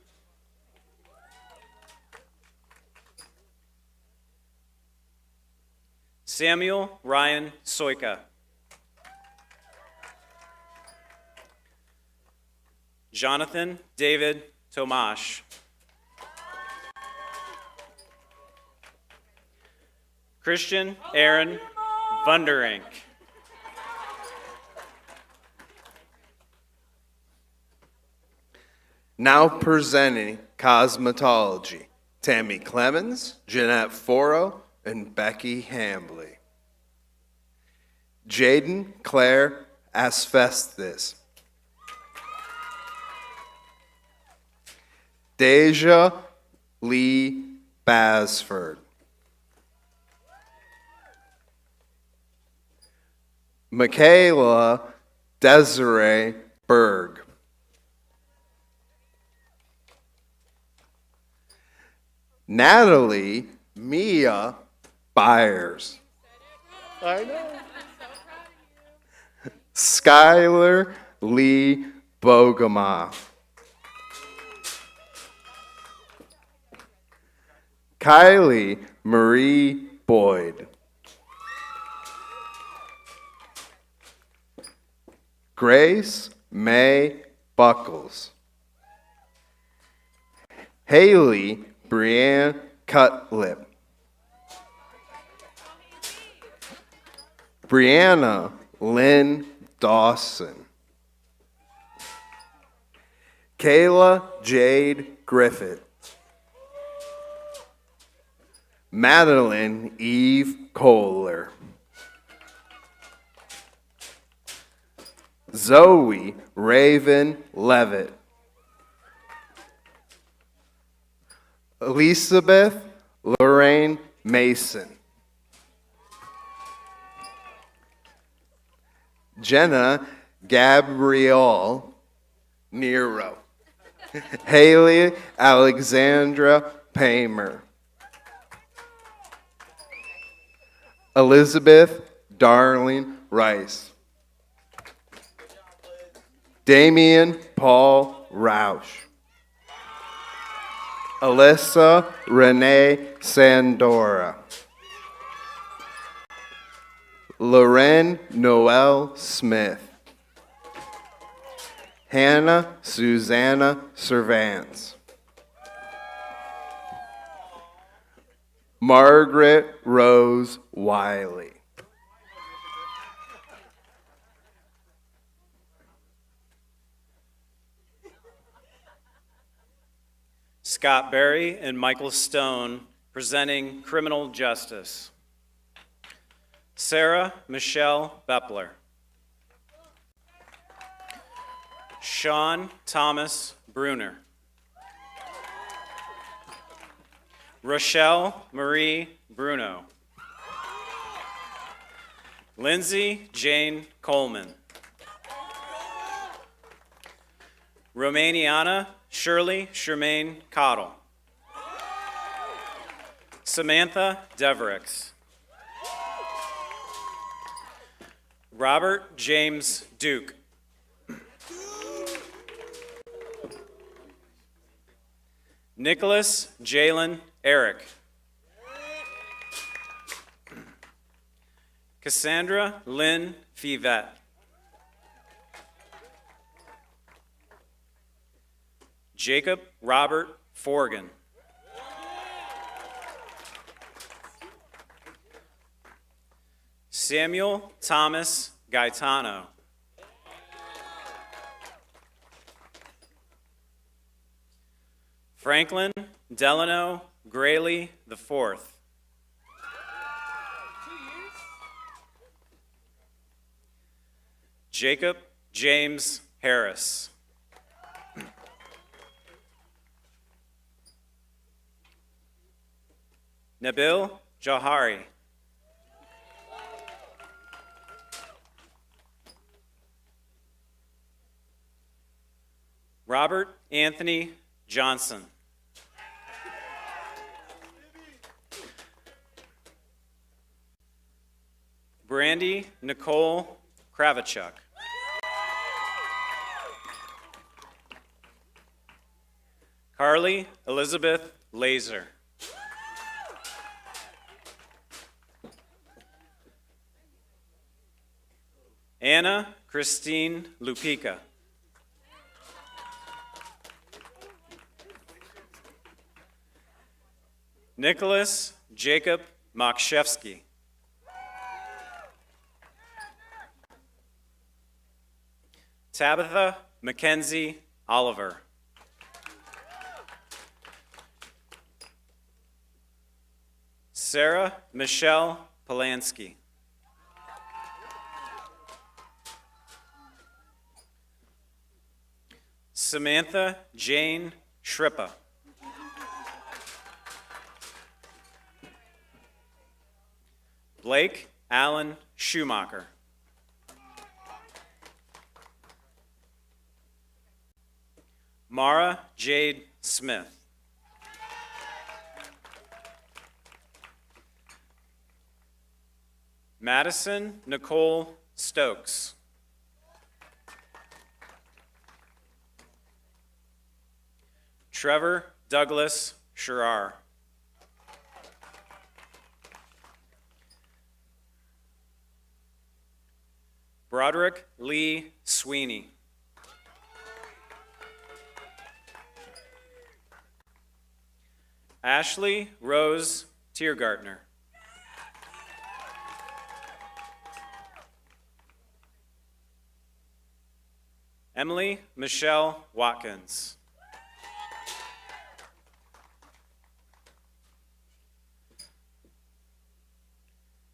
Samuel Ryan Soika. Jonathan David Tomash. Christian Aaron Vunderink. Now presenting cosmetology, Tammy Clemens, Jeanette Foro, and Becky Hambley. Jaden Claire Asfestis. Deja Lee Basford. Michaela Desiree Berg. Natalie Mia Byers. I know. Skylar Lee Bogema. Kylie Marie Boyd. Grace May Buckles. Haley Brianne Cutlip. Brianna Lynn Dawson. Kayla Jade Griffith. Madeline Eve Kohler. Zoe Raven Levitt. Elizabeth Lorraine Mason. Jenna Gabrielle Nero. Haley Alexandra Paymer. Elizabeth Darling Rice. Damian Paul Roush. Alyssa Renee Sandora. Loren Noel Smith. Hannah Susanna Servants. Margaret Rose Wiley. Scott Berry and Michael Stone presenting criminal justice. Sarah Michelle Bepler. Sean Thomas Bruner. Rochelle Marie Bruno. Lindsay Jane Coleman. Romaniana Shirley Shermaine Cottle. Samantha Deverix. Robert James Duke. Nicholas Jalen Eric. Cassandra Lynn Fivette. Jacob Robert Forgan. Samuel Thomas Gaetano. Franklin Delano Grayley IV. Jacob James Harris. Nabil Jahari. Robert Anthony Johnson. Brandy Nicole Kravachuk. Carly Elizabeth Laser. Anna Christine Lupica. Nicholas Jacob Makshevsky. Tabitha Mackenzie Oliver. Sarah Michelle Polanski. Samantha Jane Shrippa. Blake Allen Schumacher. Mara Jade Smith. Madison Nicole Stokes. Trevor Douglas Sherrar. Broderick Lee Sweeney. Ashley Rose Tiergartner. Emily Michelle Watkins.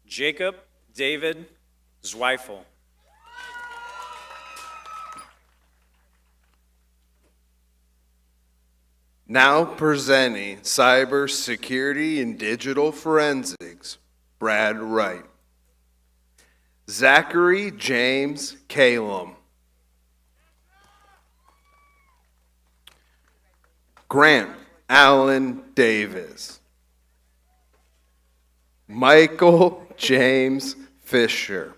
Jacob David Zweifel. Now presenting Cybersecurity and Digital Forensics, Brad Wright. Zachary James Calum. Grant Allen Davis. Michael James Fisher.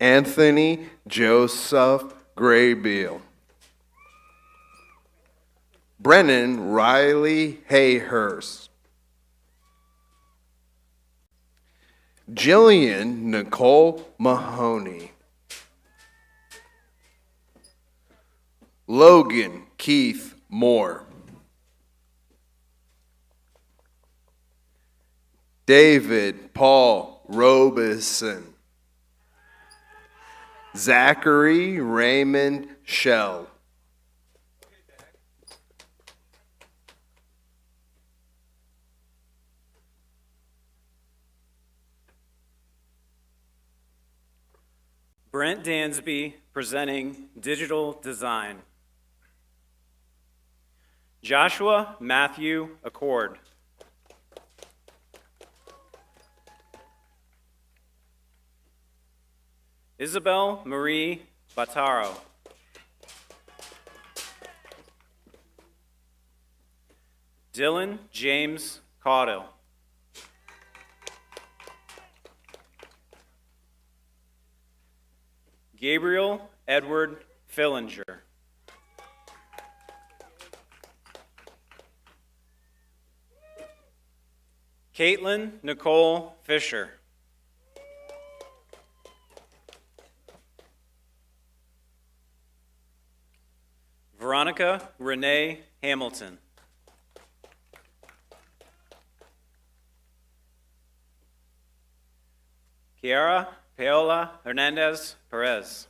Anthony Joseph Graybeal. Brennan Riley Hayhurst. Jillian Nicole Mahoney. Logan Keith Moore. David Paul Robeson. Zachary Raymond Shell. Brent Dansby presenting Digital Design. Joshua Matthew Accord. Isabel Marie Bataro. Dylan James Caudill. Gabriel Edward Fillinger. Caitlin Nicole Fisher. Veronica Renee Hamilton. Kiara Paola Hernandez Perez.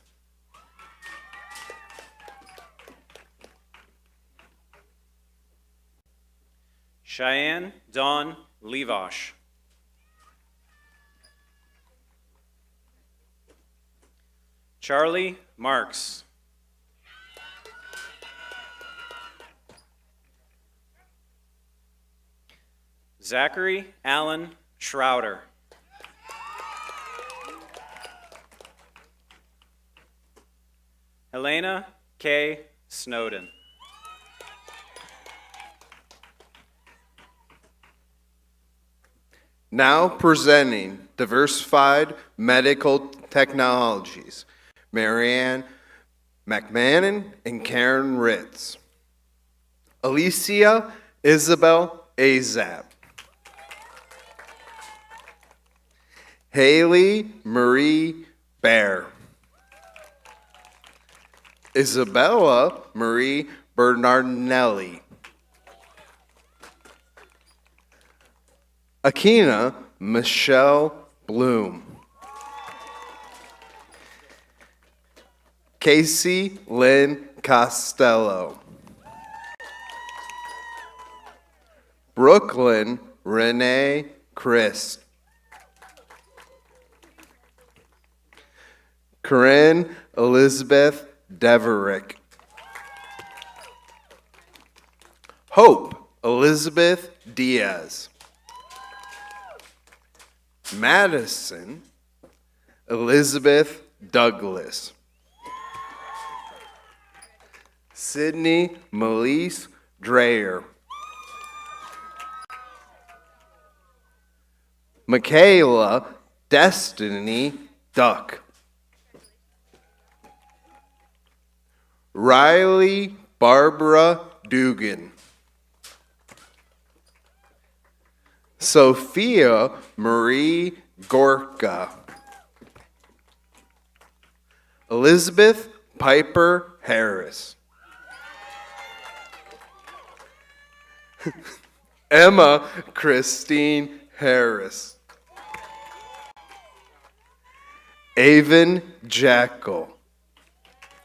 Cheyenne Dawn Levosh. Charlie Marks. Zachary Allen Schrouder. Helena K. Snowden. Now presenting Diversified Medical Technologies, Marianne McMahon and Karen Ritz. Alicia Isabel Azap. Haley Marie Bear. Isabella Marie Bernardinelli. Akina Michelle Bloom. Casey Lynn Costello. Brooklyn Renee Christ. Corinne Elizabeth Deverick. Hope Elizabeth Diaz. Madison Elizabeth Douglas. Sydney Melise Dreyer. Michaela Destiny Duck. Riley Barbara Dugan. Sophia Marie Gorka. Elizabeth Piper Harris. Emma Christine Harris. Avon Jackal.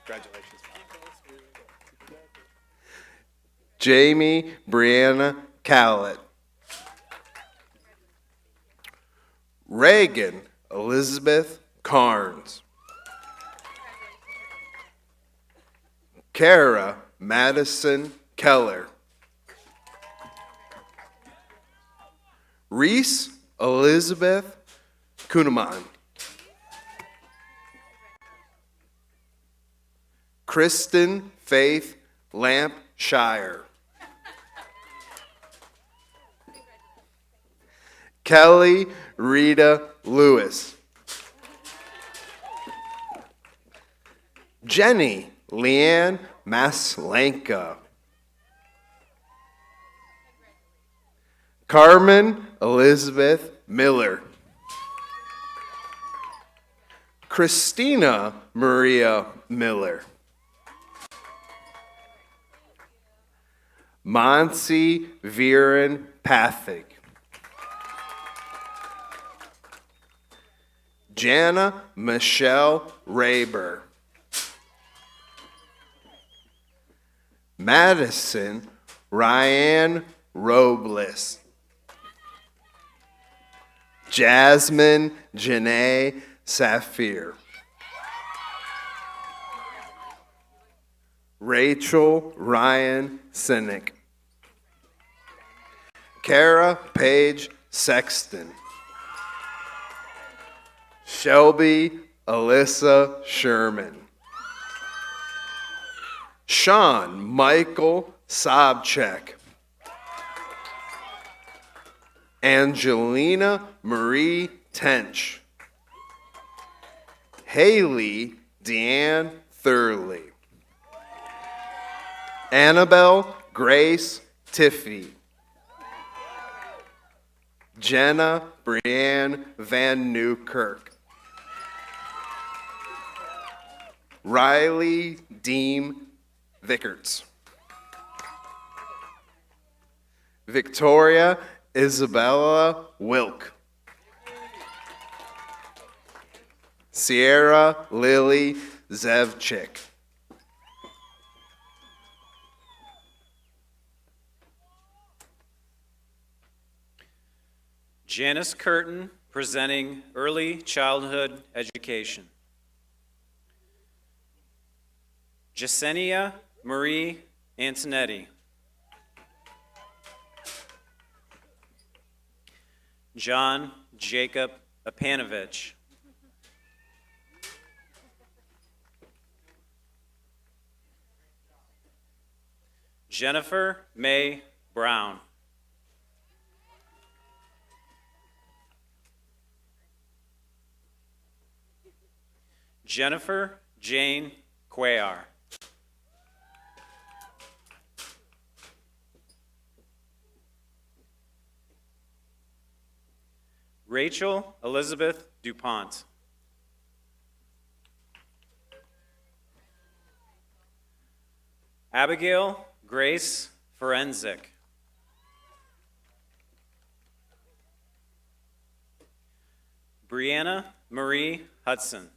Congratulations. Jamie Brianna Callett. Reagan Elizabeth Carnes. Kara Madison Keller. Reese Elizabeth Kuneman. Kristen Faith Lampshire. Kelly Rita Lewis. Jenny Leanne Maslanka. Carmen Elizabeth Miller. Christina Maria Miller. Monsi Viren Pathig. Jana Michelle Raber. Madison Ryan Robles. Jasmine Janae Saphir. Rachel Ryan Sinek. Kara Paige Sexton. Shelby Alyssa Sherman. Sean Michael Sobchak. Angelina Marie Tench. Haley Deanne Thurley. Annabelle Grace Tiffy. Jenna Brianne Van Newkirk. Riley Deem Vickerts. Victoria Isabella Wilk. Sierra Lily Zevchik. Janice Curtin, presenting early childhood education. Jasenia Marie Antonetti. John Jacob Apanovich. Jennifer May Brown. Jennifer Jane Cuellar. Rachel Elizabeth DuPont. Abigail Grace Forensic. Brianna Marie Hudson.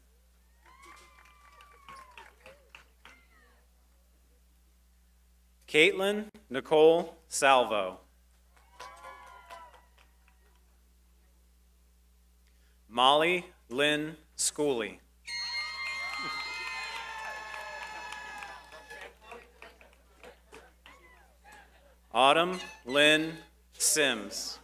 Caitlin Nicole Salvo. Molly Lynn Schooley. Autumn Lynn Sims.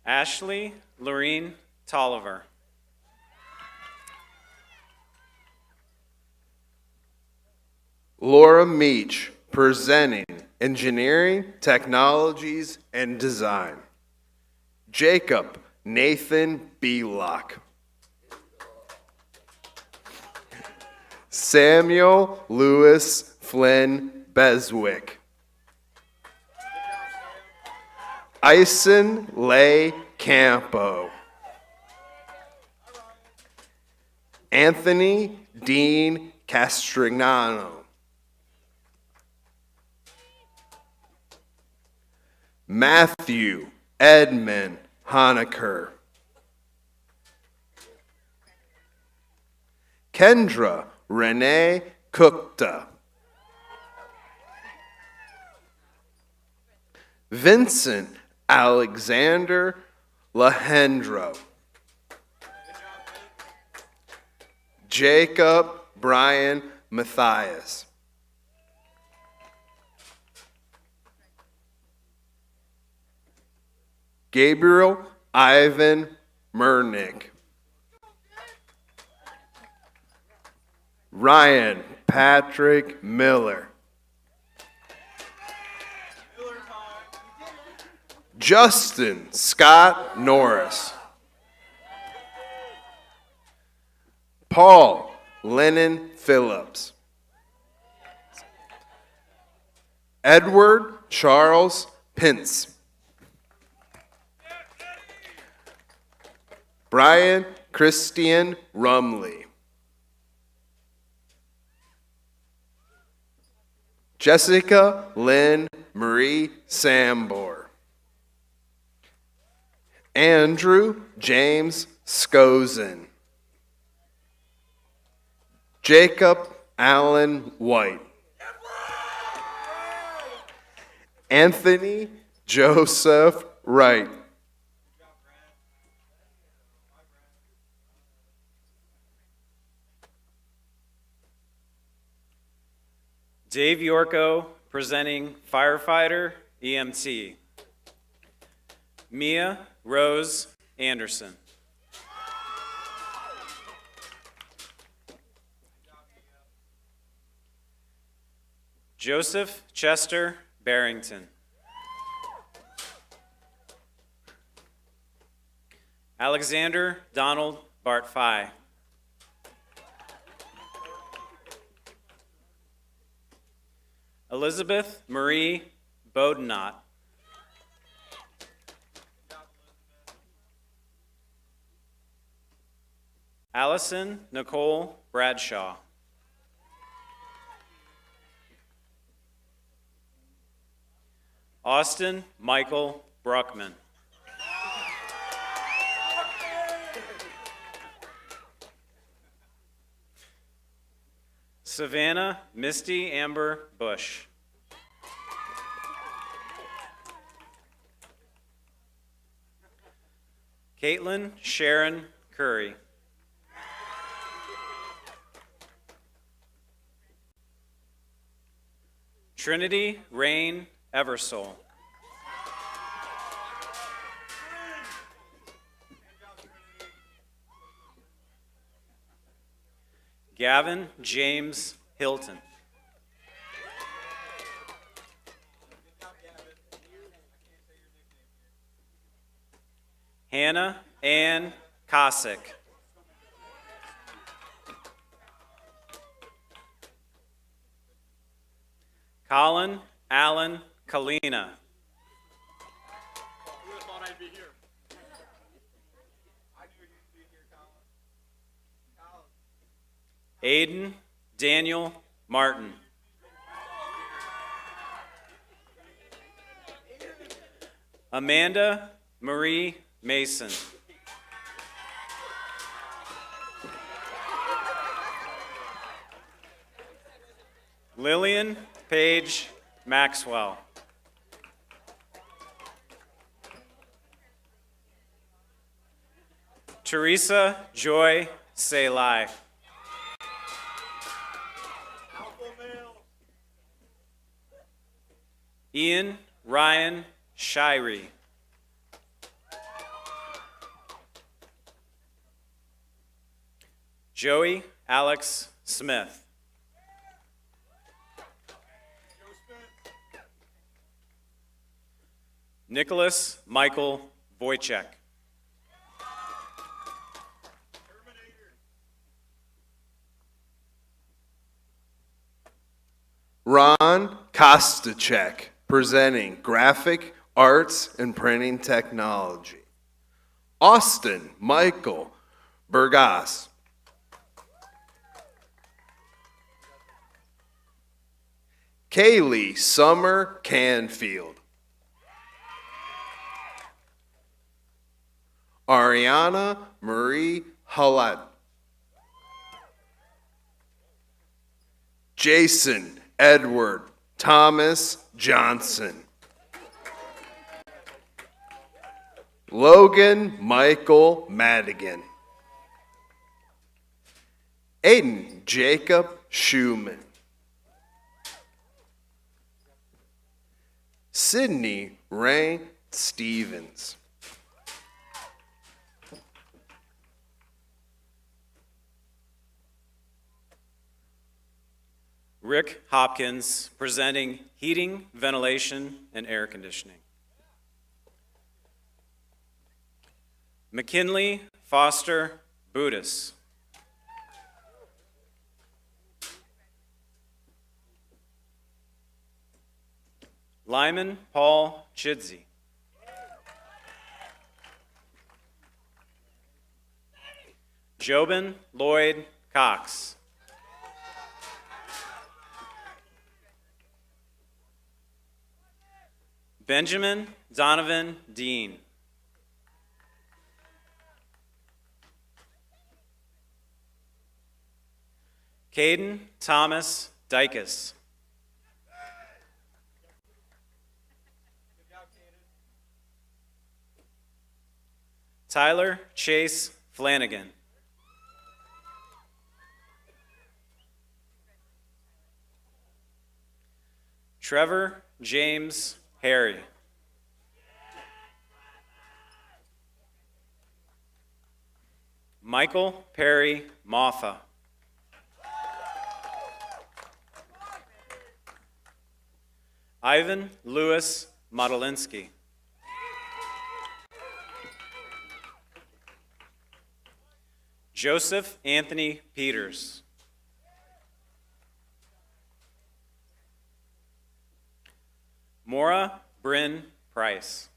Ashley Lorene Tolliver. Laura Meach, presenting Engineering, Technologies, and Design. Jacob Nathan Belock. Samuel Lewis Flynn Beswick. Ison Lay Campo. Anthony Dean Castrignano. Matthew Edmund Honecker. Kendra Renee Cookta. Vincent Alexander Lahendro. Jacob Brian Matthias. Gabriel Ivan Murnick. Ryan Patrick Miller. Justin Scott Norris. Paul Lennon Phillips. Edward Charles Pence. Brian Christian Rumley. Jessica Lynn Marie Sambor. Andrew James Scozen. Jacob Allen White. Anthony Joseph Wright. Dave Yorko, presenting firefighter, EMT. Mia Rose Anderson. Joseph Chester Barrington. Alexander Donald Bartfi. Elizabeth Marie Bodenot. Allison Nicole Bradshaw. Austin Michael Bruckman. Savannah Misty Amber Bush. Caitlin Sharon Curry. Trinity Rain Eversole. Gavin James Hilton. Hannah Ann Kosick. Colin Allen Kalina. Aiden Daniel Martin. Amanda Marie Mason. Lillian Paige Maxwell. Teresa Joy Salai. Ian Ryan Shirey. Joey Alex Smith. Nicholas Michael Wojciech. Ron Kostacek, presenting Graphic Arts and Printing Technology. Austin Michael Burgas. Kaylee Summer Canfield. Ariana Marie Hullad. Jason Edward Thomas Johnson. Logan Michael Madigan. Aiden Jacob Schumann. Sydney Ray Stevens. Rick Hopkins, presenting Heating, Ventilation, and Air Conditioning. McKinley Foster Budis. Lyman Paul Chidsey. Jobin Lloyd Cox. Benjamin Donovan Dean. Caden Thomas Dykus. Tyler Chase Flanagan. Trevor James Harry. Michael Perry Moffa. Ivan Lewis Modelinsky. Joseph Anthony Peters. Maura Bryn Price.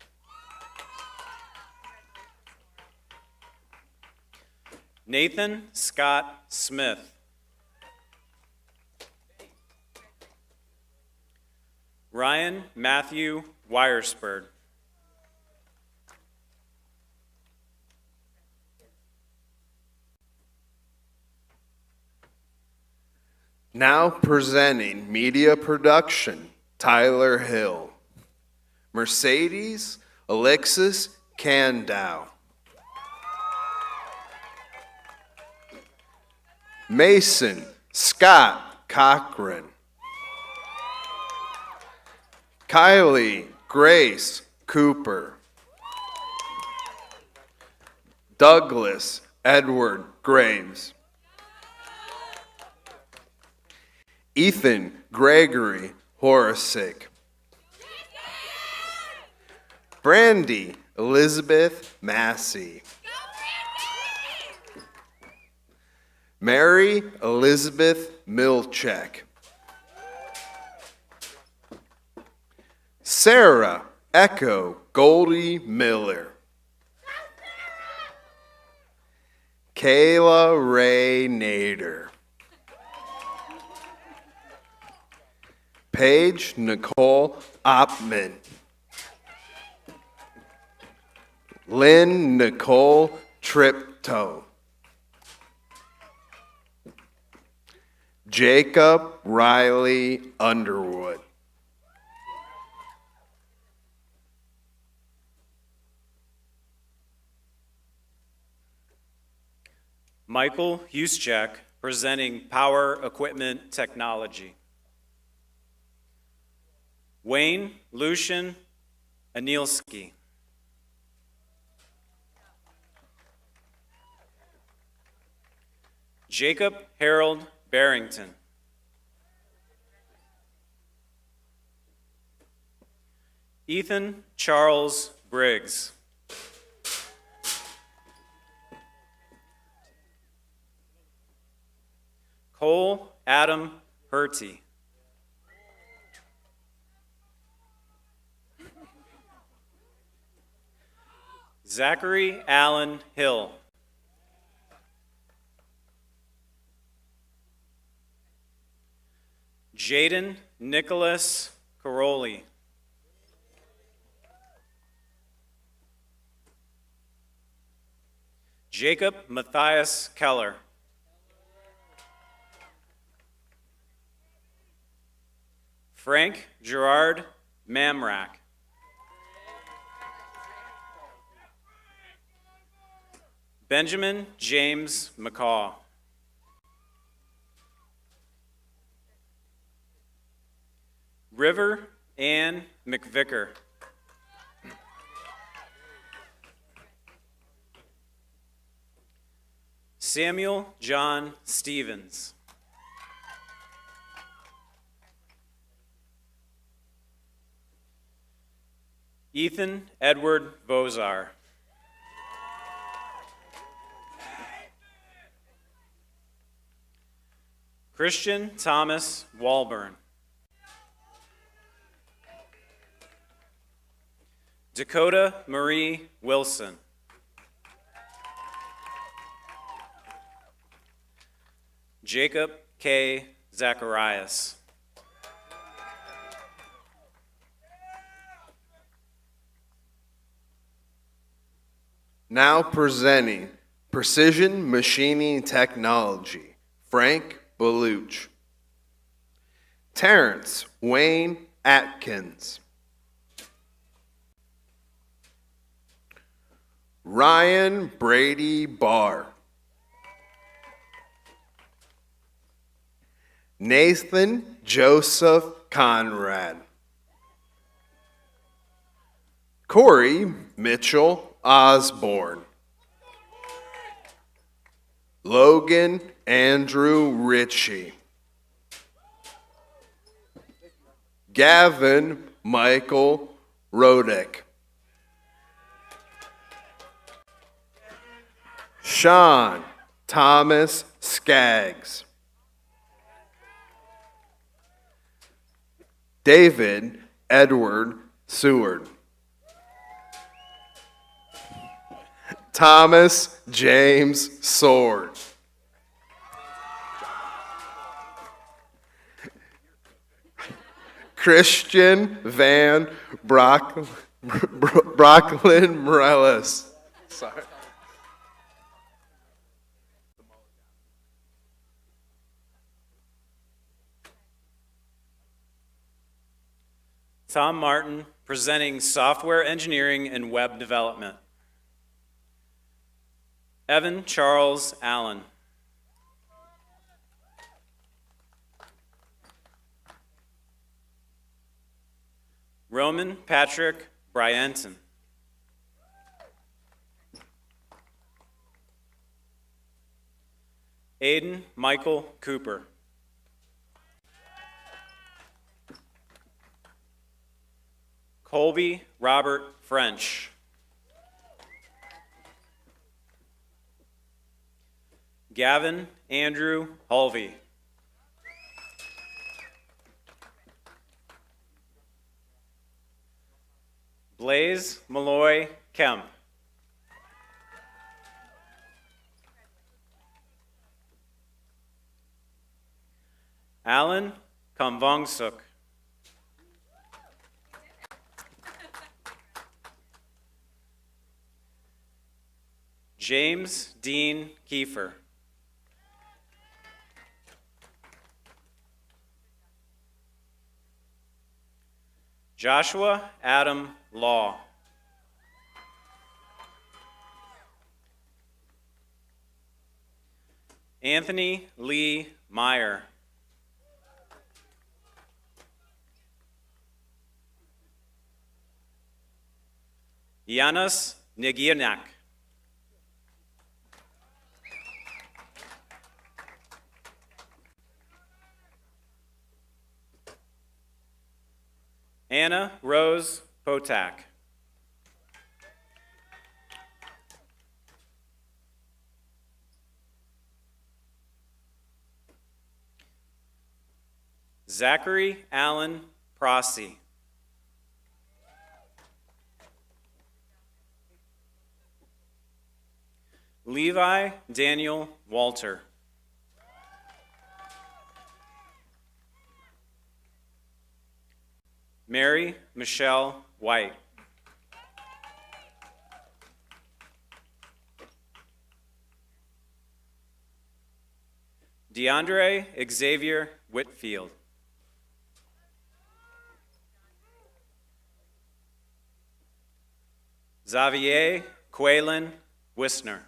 Nathan Scott Smith. Ryan Matthew Wiersperd. Now presenting media production, Tyler Hill. Mercedes Alexis Candow. Mason Scott Cochran. Kylie Grace Cooper. Douglas Edward Graves. Ethan Gregory Horisick. Brandy Elizabeth Massey. Mary Elizabeth Milchek. Sarah Echo Goldie Miller. Kayla Ray Nader. Paige Nicole Opman. Lynn Nicole Triptoe. Jacob Riley Underwood. Michael Huschek, presenting Power Equipment Technology. Wayne Lucian Anielski. Jacob Harold Barrington. Ethan Charles Briggs. Cole Adam Herty. Zachary Allen Hill. Jaden Nicholas Caroli. Jacob Matthias Keller. Frank Gerard Mamrak. Benjamin James McCaw. River Ann McVicker. Samuel John Stevens. Ethan Edward Bozar. Christian Thomas Walburn. Dakota Marie Wilson. Jacob K. Zacharias. Now presenting Precision Machining Technology, Frank Baluch. Terrence Wayne Atkins. Ryan Brady Barr. Nathan Joseph Conrad. Corey Mitchell Osborne. Logan Andrew Ritchie. Gavin Michael Rodick. Sean Thomas Skaggs. David Edward Seward. Thomas James Sword. Christian Van Brocklin Morellis. Sorry. Tom Martin, presenting Software Engineering and Web Development. Evan Charles Allen. Roman Patrick Bryanton. Aiden Michael Cooper. Colby Robert French. Gavin Andrew Hulvey. Blaze Malloy Kemp. Alan Kamvongsuk. James Dean Kiefer. Joshua Adam Law. Anthony Lee Meyer. Yanis Nigiernak. Anna Rose Potak. Zachary Allen Prossi. Levi Daniel Walter. Mary Michelle White. DeAndre Xavier Whitfield. Xavier Quaylen Wisner.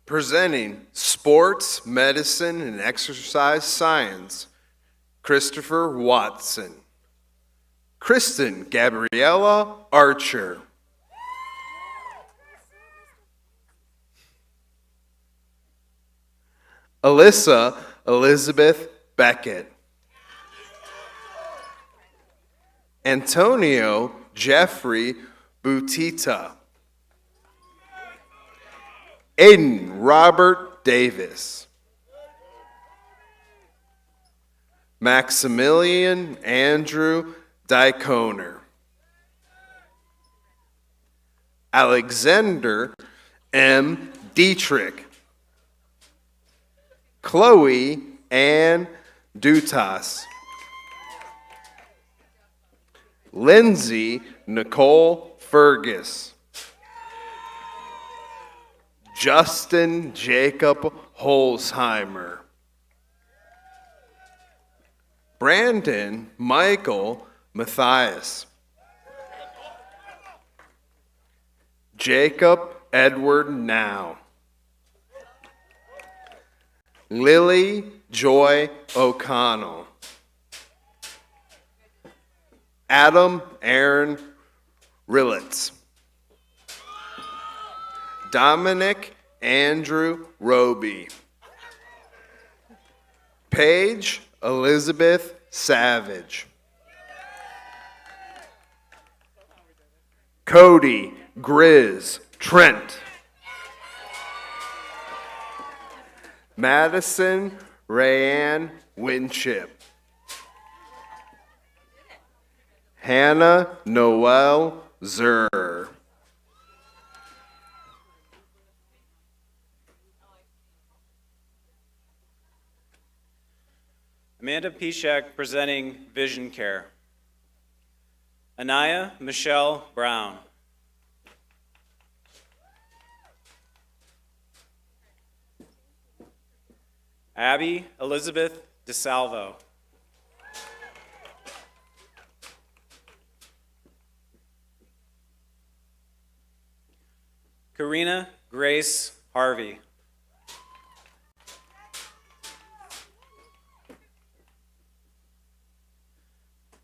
Presenting sports, medicine, and exercise science, Christopher Watson. Kristen Gabriella Archer. Alyssa Elizabeth Beckett. Antonio Jeffrey Butita. Aiden Robert Davis. Maximilian Andrew Dykoner. Alexander M. Dietrich. Chloe Ann Dutas. Lindsay Nicole Fergus. Justin Jacob Holzheimer. Brandon Michael Matthias. Jacob Edward Now. Lily Joy O'Connell. Adam Aaron Rillitz. Dominic Andrew Roby. Paige Elizabeth Savage. Cody Grizz Trent. Madison Rayanne Winship. Hannah Noel Zur. Amanda Pishak presenting Vision Care. Anaya Michelle Brown. Abby Elizabeth DeSalvo. Karina Grace Harvey.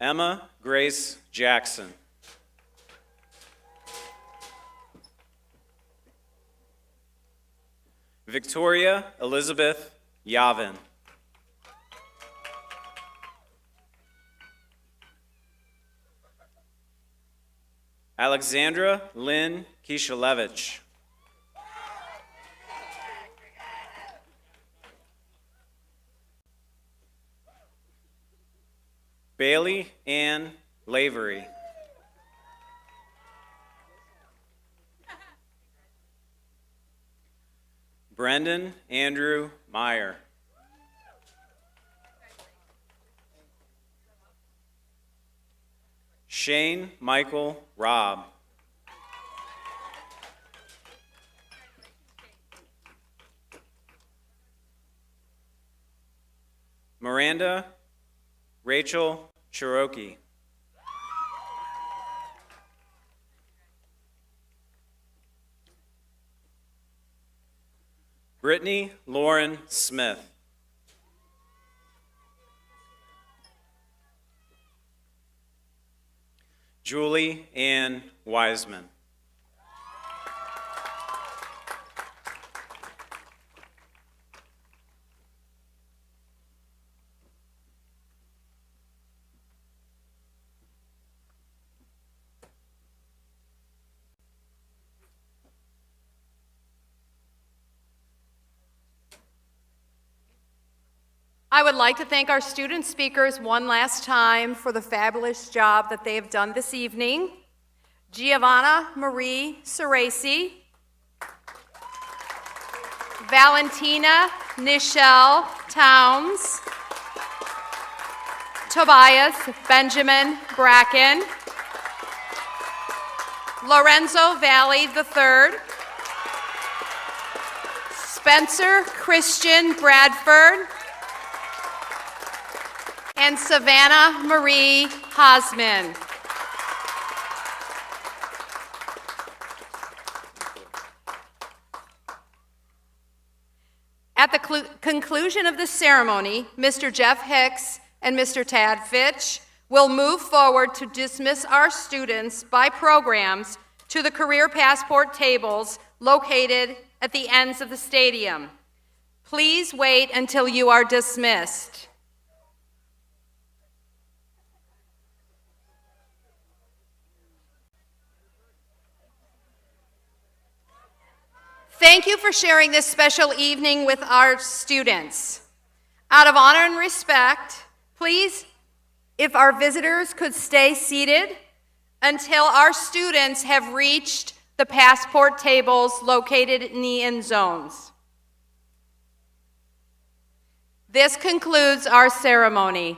Emma Grace Jackson. Victoria Elizabeth Yavin. Alexandra Lynn Kishalevich. Bailey Ann Lavery. Brendan Andrew Meyer. Shane Michael Robb. Miranda Rachel Cherokee. Brittany Lauren Smith. Julie Ann Wiseman. I would like to thank our student speakers one last time for the fabulous job that they have done this evening. Giovanna Marie Ceresi, Valentina Nichelle Towns, Tobias Benjamin Bracken, Lorenzo Valley III, Spencer Christian Bradford, and Savannah Marie Hosman. At the conclusion of the ceremony, Mr. Jeff Hicks and Mr. Tad Fitch will move forward to dismiss our students by programs to the career passport tables located at the ends of the stadium. Please wait until you are dismissed. Thank you for sharing this special evening with our students. Out of honor and respect, please, if our visitors could stay seated until our students have reached the passport tables located in the end zones. This concludes our ceremony.